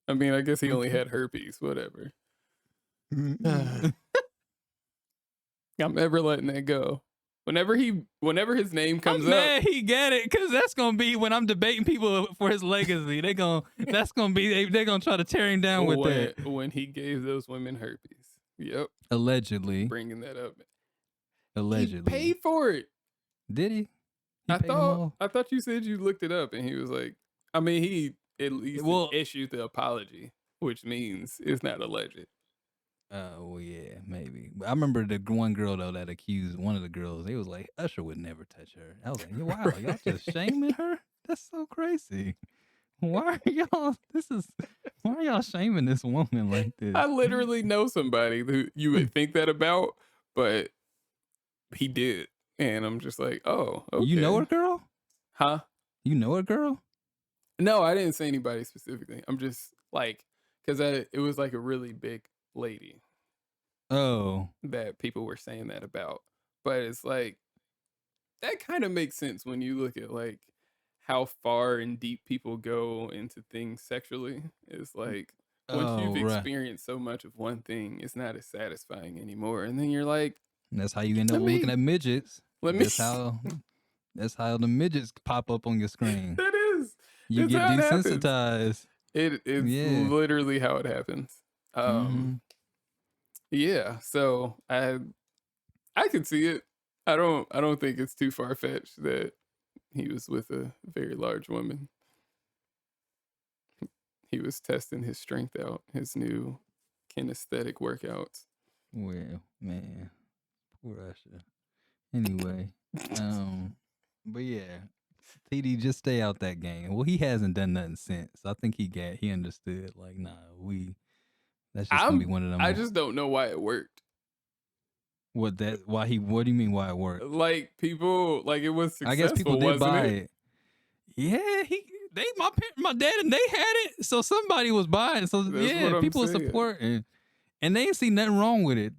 I mean, I guess he only Okay. had herpes. Whatever. I'm never letting that go. Whenever his name comes I'm up, mad he got it, because that's gonna be when I'm debating people for his legacy. That's gonna be they're gonna try to tear him down with that. When he gave those women herpes. Yep. Allegedly. Bringing that up. Allegedly. He paid for it. Did he? I thought you said you looked it up and he was like, I mean, he at least issued the apology, which means it's not alleged. Well, yeah, maybe. But I remember the one girl though that accused one of the girls. They was like, Usher would never touch her. I was like, wow, y'all just shaming her? That's so crazy. Why are y'all shaming this woman like this? I literally know somebody who you would think that about, but he did. And I'm just like, oh, okay. You know her, girl? Huh? You know her, girl? No, I didn't say anybody specifically. I'm just like, because it was like a really big lady. Oh. That people were saying that about. But it's like, that kind of makes sense when you look at like how far and deep people go into things sexually. It's like, once you've experienced so much of one thing, it's not as satisfying anymore. And then you're like, that's how you end up looking at midgets. That's how the midgets pop up on your screen. That is. You get desensitized. It's literally how it happens. Yeah, so I could see it. I don't think it's too far fetched that he was with a very large woman. He was testing his strength out, his new kinesthetic workouts. Well, man, poor Usher. Anyway, but yeah, TD, just stay out that game. Well, he hasn't done nothing since. I think he understood. Like, nah, that's just gonna be one of them. I just don't know why it worked. What do you mean why it worked? Like people, like it was successful. I guess people did buy it. Yeah, my dad and they had it, so somebody was buying. So yeah, people were supporting, and they didn't see nothing wrong with it.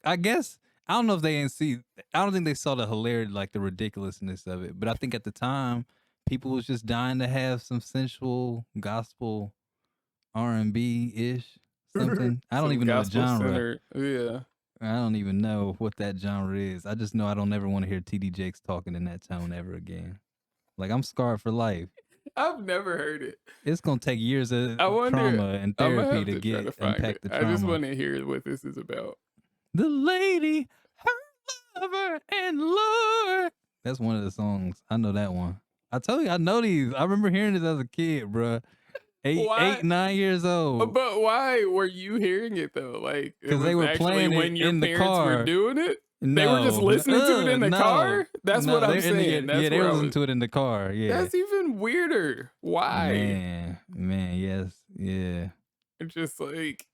I guess, I don't know if they didn't see. I don't think they saw the hilarity, like the ridiculousness of it. But I think at the time, people was just dying to have some sensual gospel R&B ish something. I don't even know the genre. Yeah. I don't even know what that genre is. I just know I don't ever want to hear TD Jakes talking in that tone ever again. Like, I'm scarred for life. I've never heard it. It's gonna take years of trauma and therapy to unpack the trauma. I just want to hear what this is about. The lady, her lover, and Lord. That's one of the songs. I know that one. I told you, I know these. I remember hearing this as a kid, bro. 9 years old. But why were you hearing it though? Like, because they were playing it when your parents were doing it. No, they were just listening to it in the car. That's what I'm saying. Yeah, they were listening to it in the car. Yeah, that's even weirder. Why? Man, yes, yeah. It's just like,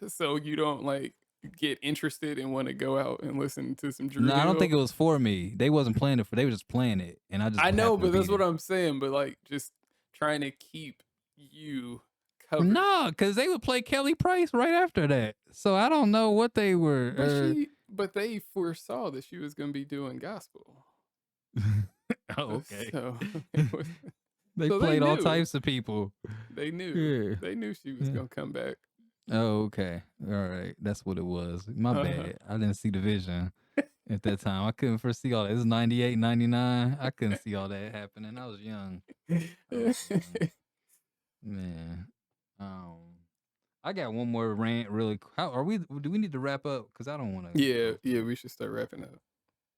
so you don't like get interested and want to go out and listen to some Drew. No, I don't think it was for me. They wasn't playing it they were just playing it, and I know, but that's what I'm saying. But like, just trying to keep you covered. No, because they would play Kelly Price right after that. So I don't know what they were. But they foresaw that she was going to be doing gospel. Oh, okay. So They So they played all knew. types of people. They knew. Yeah. They knew she was Yeah. gonna come back. Oh, okay. All right. That's what it was. My bad. I didn't see the vision at that time. I couldn't foresee all that. It was 98, 99. I couldn't see all that happening. I was young. I was young. Man. I got one more rant really. How are we? Do we need to wrap up? Because I don't want to. Yeah, we should start wrapping up.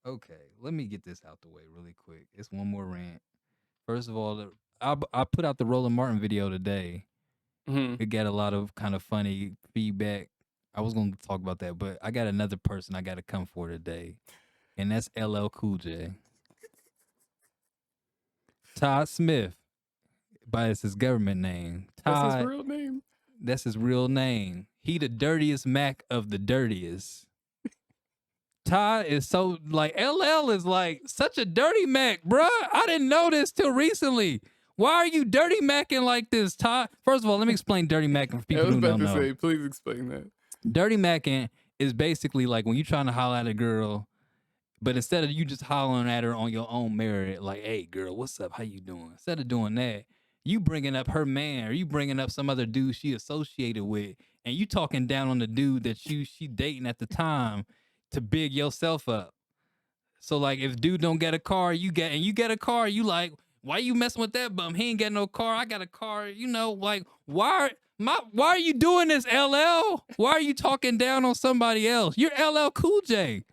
Okay. Let me get this out the way really quick. It's one more rant. First of all, I put out the Roland Martin video today. It got a lot of kind of funny feedback. I was going to talk about that, but I got another person I got to come for today, and that's LL Cool J. Todd Smith, by his government name. Todd, That's his real name. That's his real name. He the dirtiest Mac of the dirtiest. Todd is so like LL is like such a dirty Mac, bruh. I didn't know this till recently. Why are you dirty macking like this, Todd? First of all, let me explain dirty macking for people who don't know. Say, please explain that. Dirty macking is basically like when you're trying to holler at a girl, but instead of you just hollering at her on your own merit, like, hey, girl, what's up? How you doing? Instead of doing that, you bringing up her man or you bringing up some other dude she associated with, and you talking down on the dude that she dating at the time to big yourself up. So, like, if dude don't get a car, you get a car, you like, why you messing with that bum? He ain't got no car. I got a car. You know, like, why are you doing this, LL? Why are you talking down on somebody else? You're LL Cool J.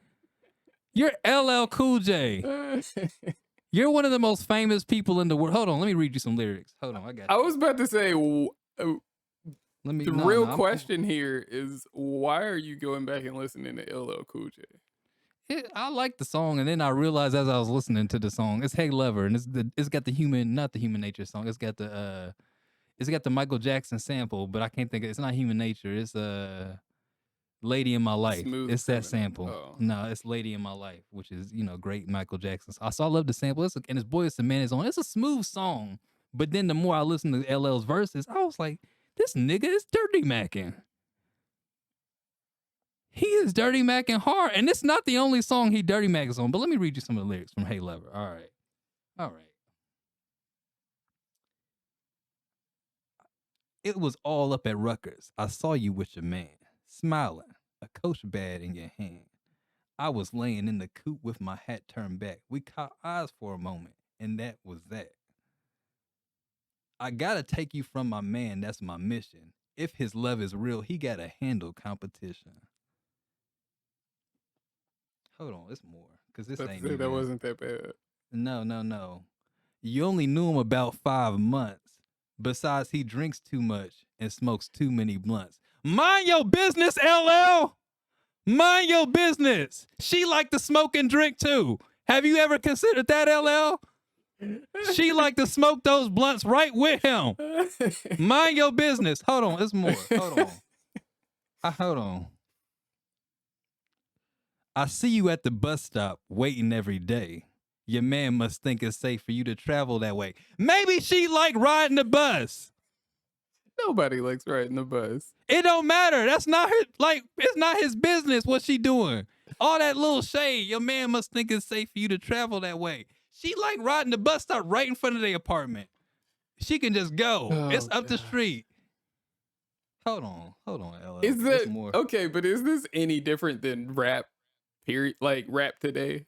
You're LL Cool J. You're one of the most famous people in the world. Hold on, let me read you some lyrics. Hold on, I got you. I was about to say, the real question here is, why are you going back and listening to LL Cool J? I like the song, and then I realized as I was listening to the song, it's Hey Lover, and it's got the not the Human Nature song. It's got the Michael Jackson sample, but I can't think of it's not Human Nature. It's Lady in My Life. It's that sample. Oh. No, it's Lady in My Life, which is great Michael Jackson. I love the sample. And his Boys to Man is on. It's a smooth song, but then the more I listen to LL's verses, I was like, this nigga is dirty macking. He is dirty macking hard, and it's not the only song he dirty macks on. But let me read you some of the lyrics from Hey Lover. All right. It was all up at Rutgers. I saw you with your man, smiling, a Coach bat in your hand. I was laying in the coop with my hat turned back. We caught eyes for a moment, and that was that. I gotta take you from my man. That's my mission. If his love is real, he gotta handle competition. Hold on, it's more. Because this ain't even... That wasn't that bad. No. You only knew him about 5 months. Besides, he drinks too much and smokes too many blunts. Mind your business, LL! Mind your business! She like to smoke and drink too. Have you ever considered that, LL? She like to smoke those blunts right with him. Mind your business. Hold on, it's more. Hold on. I see you at the bus stop waiting every day. Your man must think it's safe for you to travel that way. Maybe she like riding the bus. Nobody likes riding the bus. It don't matter. That's not her. Like, it's not his business what she doing. All that little shade. Your man must think it's safe for you to travel that way. She like riding the bus stop right in front of their apartment. She can just go. It's up the street. Hold on, LL. Is that more. Okay? But is this any different than rap? Period. Like rap today.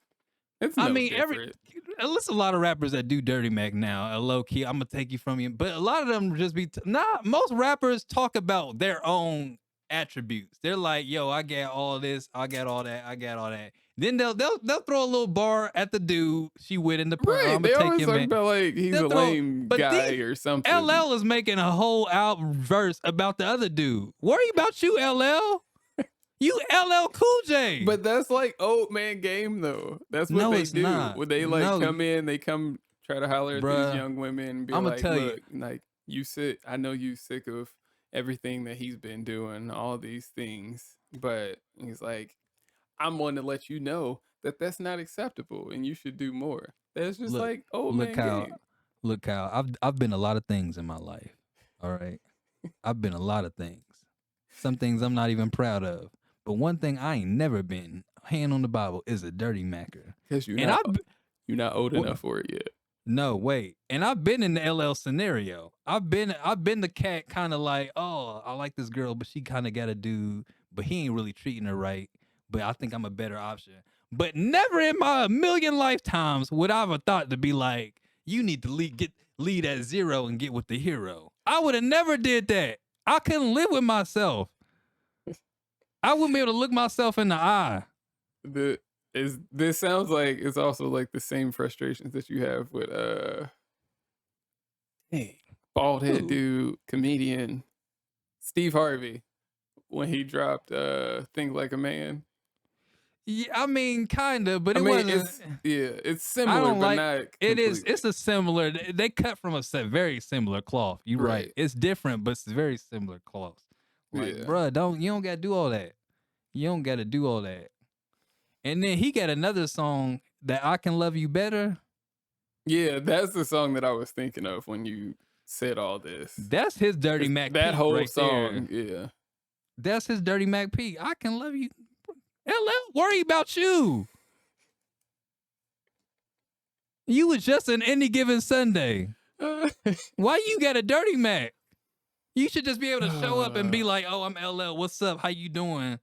It's no different. There's a lot of rappers that do dirty mac now. Low key, I'm gonna take you from you, but a lot of them just be most rappers talk about their own attributes. They're like, yo, I got all this, I got all that, I got all that. Then they'll throw a little bar at the dude she with in the park. Right, they always talk about like he's a lame guy or something. LL is making a whole verse about the other dude. Worry about you, LL. You LL Cool J. But that's like old man game though. That's what they do. Not. When they come in, they come try to holler at these young women and be like, look, like I know you sick of everything that he's been doing, all these things. But he's like, I'm one to let you know that that's not acceptable and you should do more. That's just like old man game. Look, Kyle, I've been a lot of things in my life. All right. I've been a lot of things. Some things I'm not even proud of. But one thing I ain't never been, hand on the Bible, is a dirty macker. Because you're not old enough for it yet. No, wait. And I've been in the LL scenario. I've been the cat kind of like, oh, I like this girl, but she kind of got a dude, but he ain't really treating her right. But I think I'm a better option. But never in my million lifetimes would I ever thought to be like, you need to lead at zero and get with the hero. I would have never did that. I couldn't live with myself. I wouldn't be able to look myself in the eye. The is this sounds like it's also like the same frustrations that you have with dang, bald head Ooh. dude, comedian Steve Harvey when he dropped Think Like a Man. Yeah, I mean, kind of, but I it mean, wasn't. it's yeah, it's I similar don't but like not it. Is completely. it's a similar? They cut from a very similar cloth. You're right. Right. It's different, but it's very similar cloth. Like, Yeah. bruh, you don't gotta do all that. You don't gotta do all that. And then he got another song that I Can Love You Better. Yeah, that's the song that I was thinking of when you said all this. That's his Dirty Mac That peak whole right there. song, yeah. That's his Dirty Mac peak. I Can Love You. LL, worry about you. You was just an Any Given Sunday. Why you got a Dirty Mac? You should just be able to show up and be like, "Oh, I'm LL. What's up? How you doing?"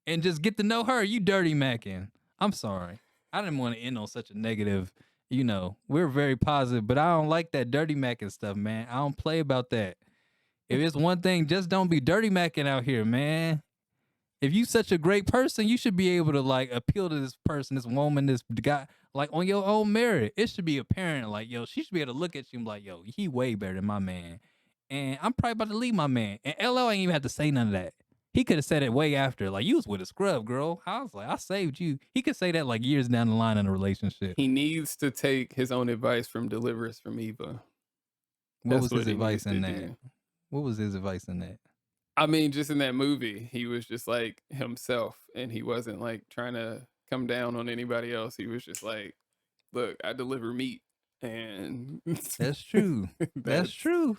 And just get to know her. You dirty macking. I'm sorry. I didn't want to end on such a negative. We're very positive, but I don't like that dirty macking stuff, man. I don't play about that. If it's one thing, just don't be dirty macking out here, man. If you such a great person, you should be able to like appeal to this person, this woman, this guy, like on your own merit. It should be apparent, like, yo, she should be able to look at you and be like, yo, he way better than my man. And I'm probably about to leave my man. And LL ain't even have to say none of that. He could have said it way after, like, you was with a scrub, girl. I was like, I saved you. He could say that like years down the line in a relationship. He needs to take his own advice from Deliverance from Eva. What That's was what his he advice needs to in that? do. What was his advice in that? I mean, just in that movie, he was just like himself and he wasn't like trying to come down on anybody else. He was just like, look, I deliver meat and That's true. That's that's true.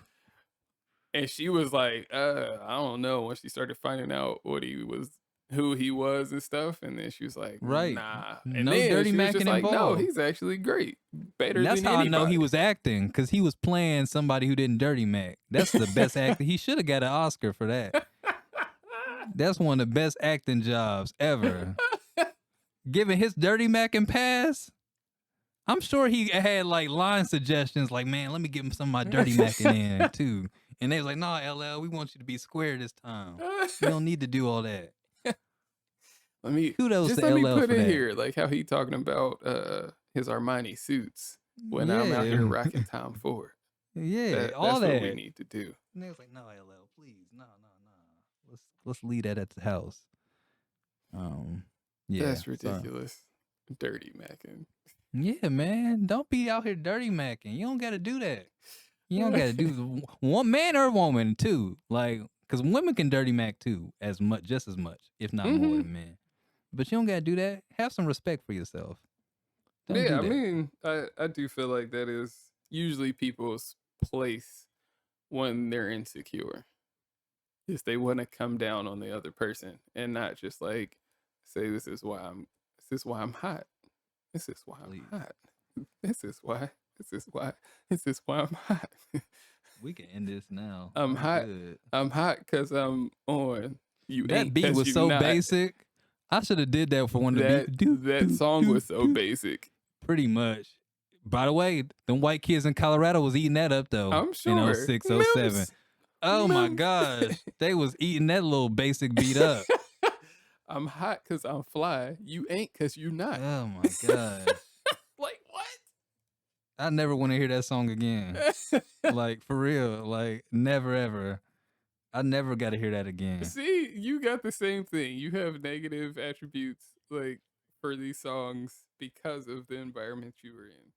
and she was like, I don't know when she started finding out who he was and stuff. And then she was like, Right. nah. And No then dirty she was just macking like, no, involved. he's actually great. Better And that's than how I know he anybody. was acting, because he was playing somebody who didn't dirty Mac. That's the best acting. He should have got an Oscar for that. That's one of the best acting jobs ever. Giving his dirty Mac and pass. I'm sure he had like line suggestions like, man, let me give him some of my dirty Macking in too. And they was like, nah, LL, we want you to be square this time. You don't need to do all that. Kudos to let me LL put for in that. here like how he talking about his Armani suits when I'm out here Yeah. rocking Tom Ford. Yeah, all That's that. what we need to do. And they was like, no, LL, please, no. Let's leave that at the house. Yeah. That's so- ridiculous. Dirty Mackin. Yeah, man. Don't be out here dirty macking. You don't gotta do that. You don't gotta do one man or woman too. Like, because women can dirty mac too, just as much, if not more than men. But you don't gotta do that. Have some respect for yourself. Don't do Yeah, I that. mean, I do feel like that is usually people's place when they're insecure. Is they want to come down on the other person and not just like say this is why I'm hot. This is why Please. I'm hot. This is why I'm hot. We can end this now. I'm hot. Good. I'm hot because I'm on. You That ain't beat 'cause was you so not. basic. I should have did that for one of the beat. That song was so basic. Pretty much. By the way, them white kids in Colorado was eating that up though. I'm sure. In 06, 07. Mims. Oh my Mims. gosh. They was eating that little basic beat up. I'm hot because I'm fly. You ain't because you not. Oh my gosh. Like what? I never want to hear that song again. Like for real. Like never ever. I never got to hear that again. See, you got the same thing. You have negative attributes like for these songs because of the environment you were in.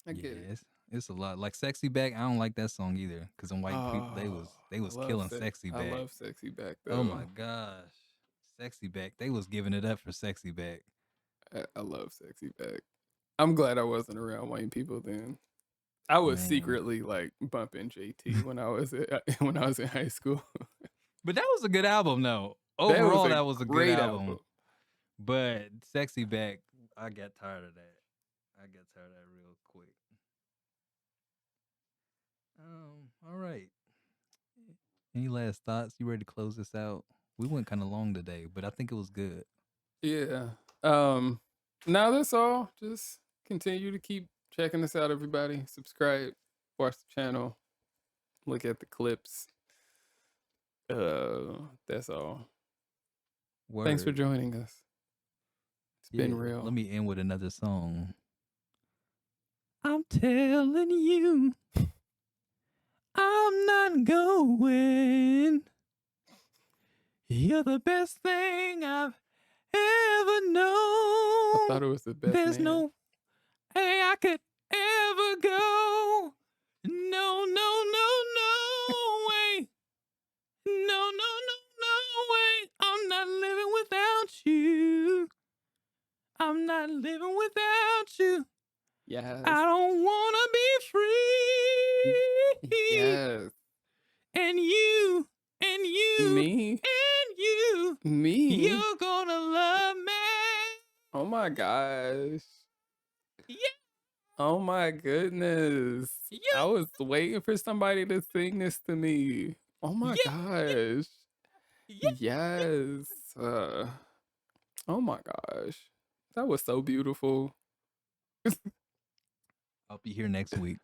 I get it. It's a lot. Like Sexy Back, I don't like that song either. Cause them white people, they was killing Sexy Back. I love Sexy Back though. Oh my gosh. Sexy Back. They was giving it up for Sexy Back. I love Sexy Back. I'm glad I wasn't around white people then. I was secretly like bumping JT when I was in high school. But that was a good album though. Overall, that was a great good album. But Sexy Back, I got tired of that. I got tired of that real quick. All right. Any last thoughts? You ready to close this out? We went kind of long today, but I think it was good. Yeah. Now that's all. Just continue to keep checking us out, everybody. Subscribe, watch the channel, look at the clips. That's all. Thanks for Word. joining us. It's Yeah. been real. Let me end with another song. I'm telling you, I'm not going. You're the best thing I've ever known. I thought it was the best There's man. no way I could ever go. No, no, no, no way. No, no, no, no way. I'm not living without you. I'm not living without you. Yes. I don't want to be free. Yes. And you, Me? and you, Me? you're gonna love me. Oh my gosh. Yeah, Oh my goodness. yeah, I was waiting for somebody to sing this to me. Oh my yeah, gosh. yeah. Yes. Oh my gosh. That was so beautiful. I'll be here next week.